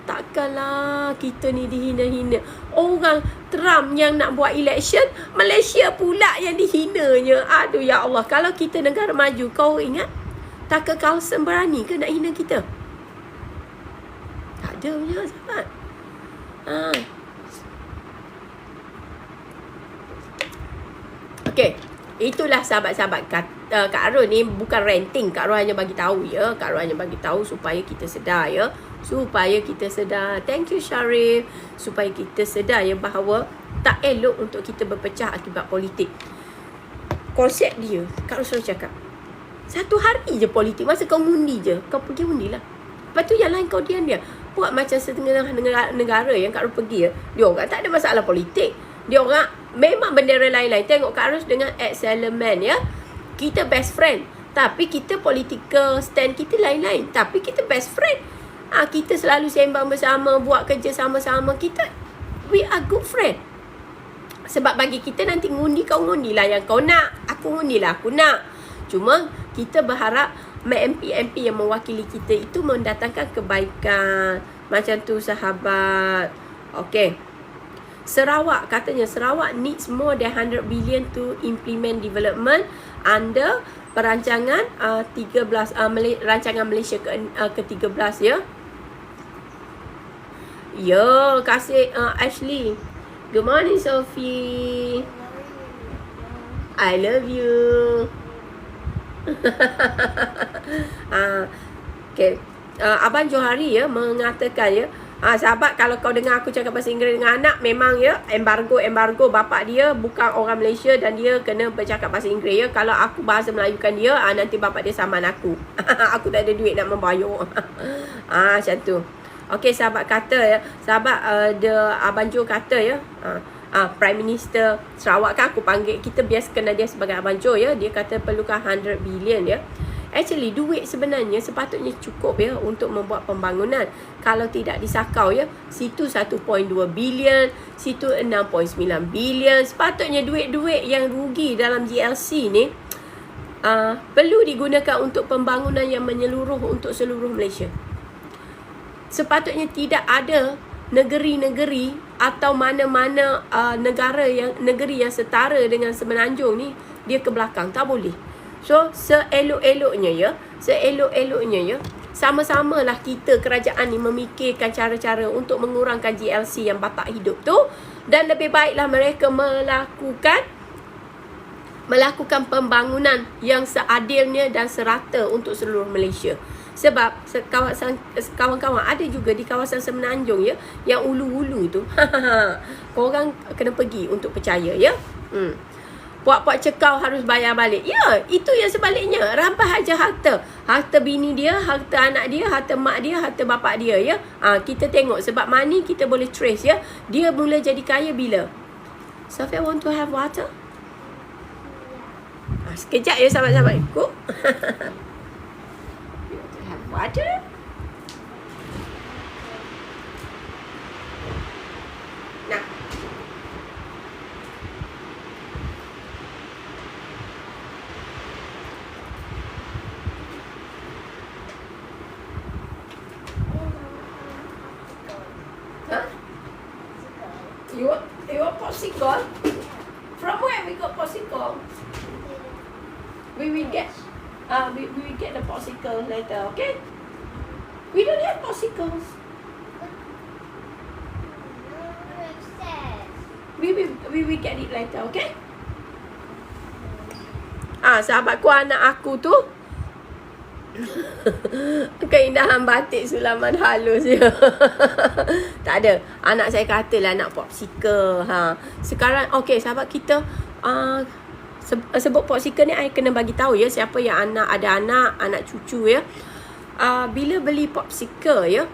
[SPEAKER 1] Takkanlah kita ni dihina-hina. Orang Trump yang nak buat election, Malaysia pula yang dihinanya. Aduh ya Allah, kalau kita negara maju, kau ingat Tucker Carlson berani ke nak hina kita? Tak ada punya sahabat. Okey, itulah sahabat-sahabat Kak Arun ni bukan ranting. Kak Arun hanya bagi tahu ya. Kak Arun hanya bagi tahu supaya kita sedar ya. Supaya kita sedar. Thank you Syarif. Supaya kita sedar ya bahawa tak elok untuk kita berpecah akibat politik. Konsep dia, Kak Arun selalu cakap, satu hari je politik. Masa kau undi je, kau pergi undilah. Lepas tu yang lain kau diam dia. Buat macam setengah negara yang Kak Arun pergi ya. Dia orang tak ada masalah politik. Dia orang memang bendera lain-lain. Tengok Kak Arus dengan Ed Salaman ya. Kita best friend. Tapi kita political stand kita lain-lain. Tapi kita best friend. Kita selalu sembang bersama, buat kerja sama-sama. We are good friend. Sebab bagi kita nanti ngundi, kau ngundilah yang kau nak. Aku ngundilah aku nak. Cuma kita berharap MP-MP yang mewakili kita itu mendatangkan kebaikan. Macam tu sahabat. Okay. Sarawak, katanya Sarawak needs more than 100 billion to implement development under perancangan 13 rancangan Malaysia ke-13 ya. Ya, kasih Ashley. Good morning Sophie. I love you. Okay. Abang Johari ya mengatakan ya, sahabat, kalau kau dengar aku cakap bahasa Inggeris dengan anak, memang ya embargo bapak dia bukan orang Malaysia dan dia kena bercakap bahasa Inggeris ya. Kalau aku bahasa Melayukan dia, nanti bapak dia saman aku. Aku tak ada duit nak membayar. Macam tu. Okey, sahabat kata ya, sahabat Abang Jo kata ya, Prime Minister Sarawak kan aku panggil, kita biasa kenal dia sebagai Abang Jo ya. Dia kata perlukan 100 billion ya. Actually, duit sebenarnya sepatutnya cukup ya untuk membuat pembangunan. Kalau tidak disakau ya, situ 1.2 bilion, situ 6.9 bilion. Sepatutnya duit-duit yang rugi dalam GLC ni perlu digunakan untuk pembangunan yang menyeluruh untuk seluruh Malaysia. Sepatutnya tidak ada negeri-negeri atau mana-mana negeri yang setara dengan Semenanjung ni dia ke belakang. Tak boleh. So, seelok-eloknya ya, sama-samalah kita kerajaan ni memikirkan cara-cara untuk mengurangkan GLC yang batak hidup tu, dan lebih baiklah mereka melakukan pembangunan yang seadilnya dan serata untuk seluruh Malaysia. Sebab kawan-kawan ada juga di kawasan Semenanjung ya, yang ulu-ulu tu. Korang kena pergi untuk percaya ya. Puak-puak cekau harus bayar balik. Ya, itu yang sebaliknya. Rampas aja harta. Harta bini dia, harta anak dia, harta mak dia, harta bapak dia ya. Kita tengok sebab money kita boleh trace ya. Dia mula jadi kaya bila? Sophia want to have water? Sekejap ya sahabat-sahabat. Ikut. You want to have water? Nah. You want popsicle? From where we got popsicle? We will get the popsicle later, okay? We don't have popsicles. We will get it later, okay? Sahabatku, anak aku tu keindahan batik Sulaiman halus ya. Tak ada. Anak saya katalah nak popsicle. Sekarang okey sahabat kita, sebut popsicle ni, I kena bagi tahu ya siapa yang ada anak cucu ya. Bila beli popsicle ya,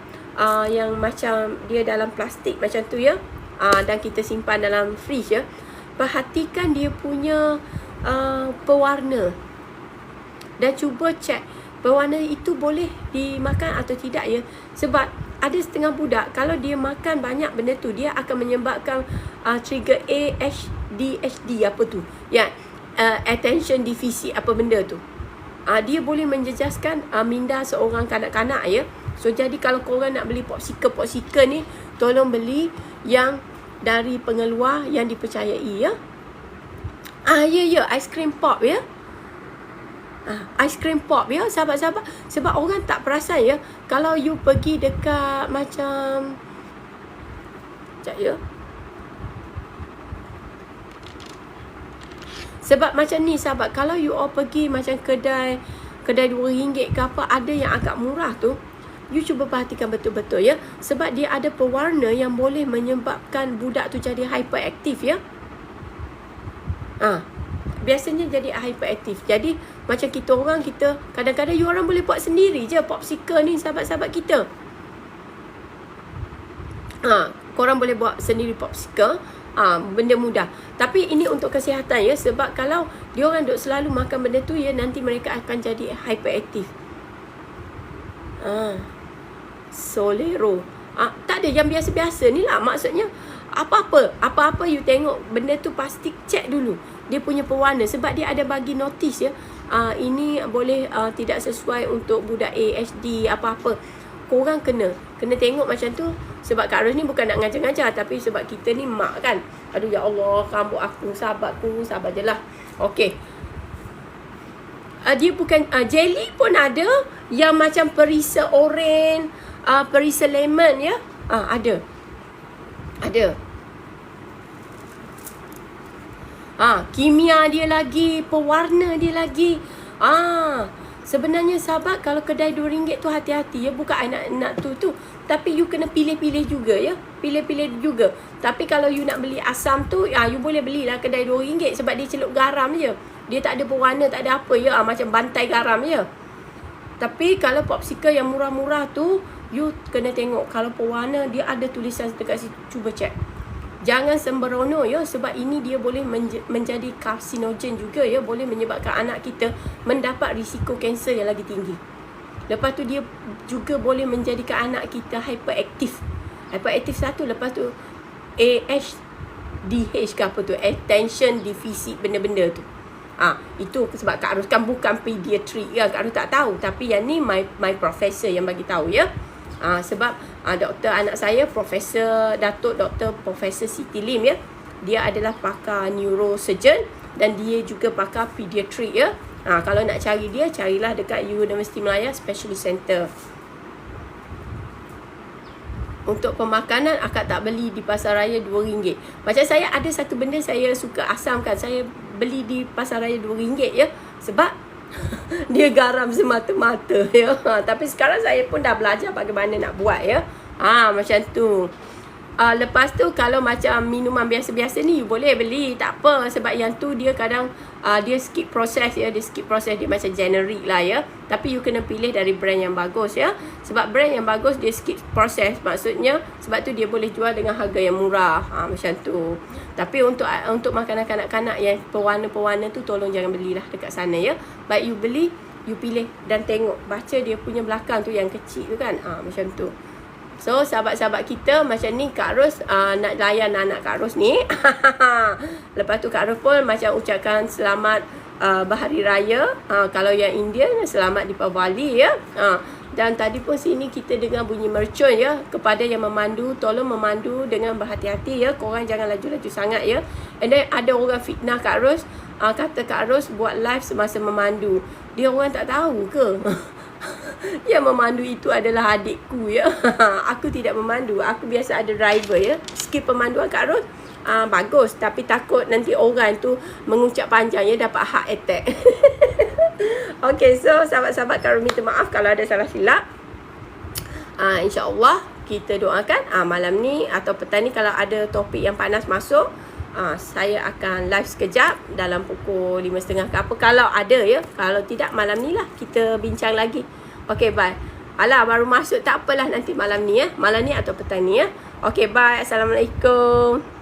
[SPEAKER 1] yang macam dia dalam plastik macam tu ya, dan kita simpan dalam fridge ya, perhatikan dia punya pewarna dan cuba cek berwarna itu boleh dimakan atau tidak ya. Sebab ada setengah budak kalau dia makan banyak benda tu, dia akan menyebabkan trigger ADHD apa tu ya, attention deficit apa benda tu. Dia boleh menjejaskan minda seorang kanak-kanak ya. So jadi kalau korang nak beli popsicle ni, tolong beli yang dari pengeluar yang dipercayai ya. Ya ice cream pop ya. Ice cream pop ya sahabat-sahabat. Sebab orang tak perasan ya, kalau you pergi dekat macam, sekejap ya, sebab macam ni sahabat, kalau you all pergi macam kedai RM2 ke apa, ada yang agak murah tu, you cuba perhatikan betul-betul ya. Sebab dia ada pewarna yang boleh menyebabkan budak tu jadi hyperaktif ya. Biasanya jadi hyperaktif. Jadi macam kita kadang-kadang you orang boleh buat sendiri je popsicle ni sahabat-sahabat kita. Korang boleh buat sendiri popsicle. Benda mudah. Tapi ini untuk kesihatan ya. Sebab kalau diorang duk selalu makan benda tu ya, nanti mereka akan jadi hyperaktif. Solero. Tak ada yang biasa-biasa ni lah. Maksudnya apa-apa you tengok benda tu, pasti cek dulu dia punya pewarna. Sebab dia ada bagi notis ya, ini boleh tidak sesuai untuk budak ADHD apa-apa. korang kena tengok macam tu. Sebab Kak Ros ni bukan nak ngajar-ngajar, tapi sebab kita ni mak kan. Aduh ya Allah, rambut aku, sabar je lah. Okey. Dia bukan jelly pun ada yang macam perisa oren, perisa lemon ya. Ada. Kimia dia lagi, pewarna dia lagi. Sebenarnya sahabat, kalau kedai RM2 tu hati-hati ya, bukan I nak tu. Tapi you kena pilih-pilih juga ya. Pilih-pilih juga. Tapi kalau you nak beli asam tu, you boleh belilah kedai RM2 sebab dia celup garam je. Dia tak ada pewarna, tak ada apa ya. Macam bantai garam je. Tapi kalau popsicle yang murah-murah tu, you kena tengok. Kalau pewarna, dia ada tulisan dekat situ. Cuba cek. Jangan sembrono ya, sebab ini dia boleh menjadi karsinogen juga ya, boleh menyebabkan anak kita mendapat risiko kanser yang lagi tinggi. Lepas tu dia juga boleh menjadikan anak kita hyperaktif. Hyperaktif satu, lepas tu ADHD ke apa tu, attention deficit, benda-benda tu. Itu sebab Kak Ros kan bukan pediatrik ya, Kak Ros tak tahu, tapi yang ni my professor yang bagi tahu ya. Sebab doktor anak saya, Datuk Profesor Siti Lim ya. Dia adalah pakar neurosurgeon dan dia juga pakar pediatrik ya. Kalau nak cari dia, carilah dekat Universiti Malaya Specialist Center. Untuk pemakanan, akak tak beli di pasar raya RM2. Macam saya ada satu benda saya suka asamkan, saya beli di pasar raya RM2 ya. Sebab dia garam semata-mata ya. Tapi sekarang saya pun dah belajar bagaimana nak buat ya. Macam tu. Lepas tu kalau macam minuman biasa-biasa ni, you boleh beli, tak apa. Sebab yang tu dia kadang dia skip proses ya. Dia macam generic lah ya. Tapi you kena pilih dari brand yang bagus ya. Sebab brand yang bagus dia skip proses. Maksudnya sebab tu dia boleh jual dengan harga yang murah. Macam tu. Tapi untuk makanan kanak-kanak yang pewarna-pewarna tu, tolong jangan belilah dekat sana ya. Baik you beli, you pilih dan tengok, baca dia punya belakang tu yang kecil tu kan. Macam tu. So sahabat-sahabat kita, macam ni Kak Ros nak layan anak Kak Ros ni. Lepas tu Kak Ros pun macam ucapkan selamat Berhari Raya. Kalau yang Indian, selamat Deepavali ya. Dan tadi pun sini kita dengar bunyi mercun ya. Kepada yang memandu, tolong memandu dengan berhati-hati ya. Korang jangan laju-laju sangat ya. And then ada orang fitnah Kak Ros, kata Kak Ros buat live semasa memandu. Dia orang tak tahu ke? Yang memandu itu adalah adikku ya. Aku tidak memandu, aku biasa ada driver ya. Skill pemanduan Kak Ros bagus, tapi takut nanti orang tu mengucap panjang ya, dapat heart attack. Okay, so sahabat-sahabat Kak Ros minta maaf kalau ada salah silap. InsyaAllah kita doakan malam ni atau petang ni kalau ada topik yang panas masuk, saya akan live sekejap dalam pukul 5.30 ke apa, kalau ada ya. Kalau tidak, malam ni lah kita bincang lagi. Okay, bye. Alah, baru masuk, tak apalah, nanti malam ni ya. Malam ni atau petang ni ya. Okay, bye. Assalamualaikum.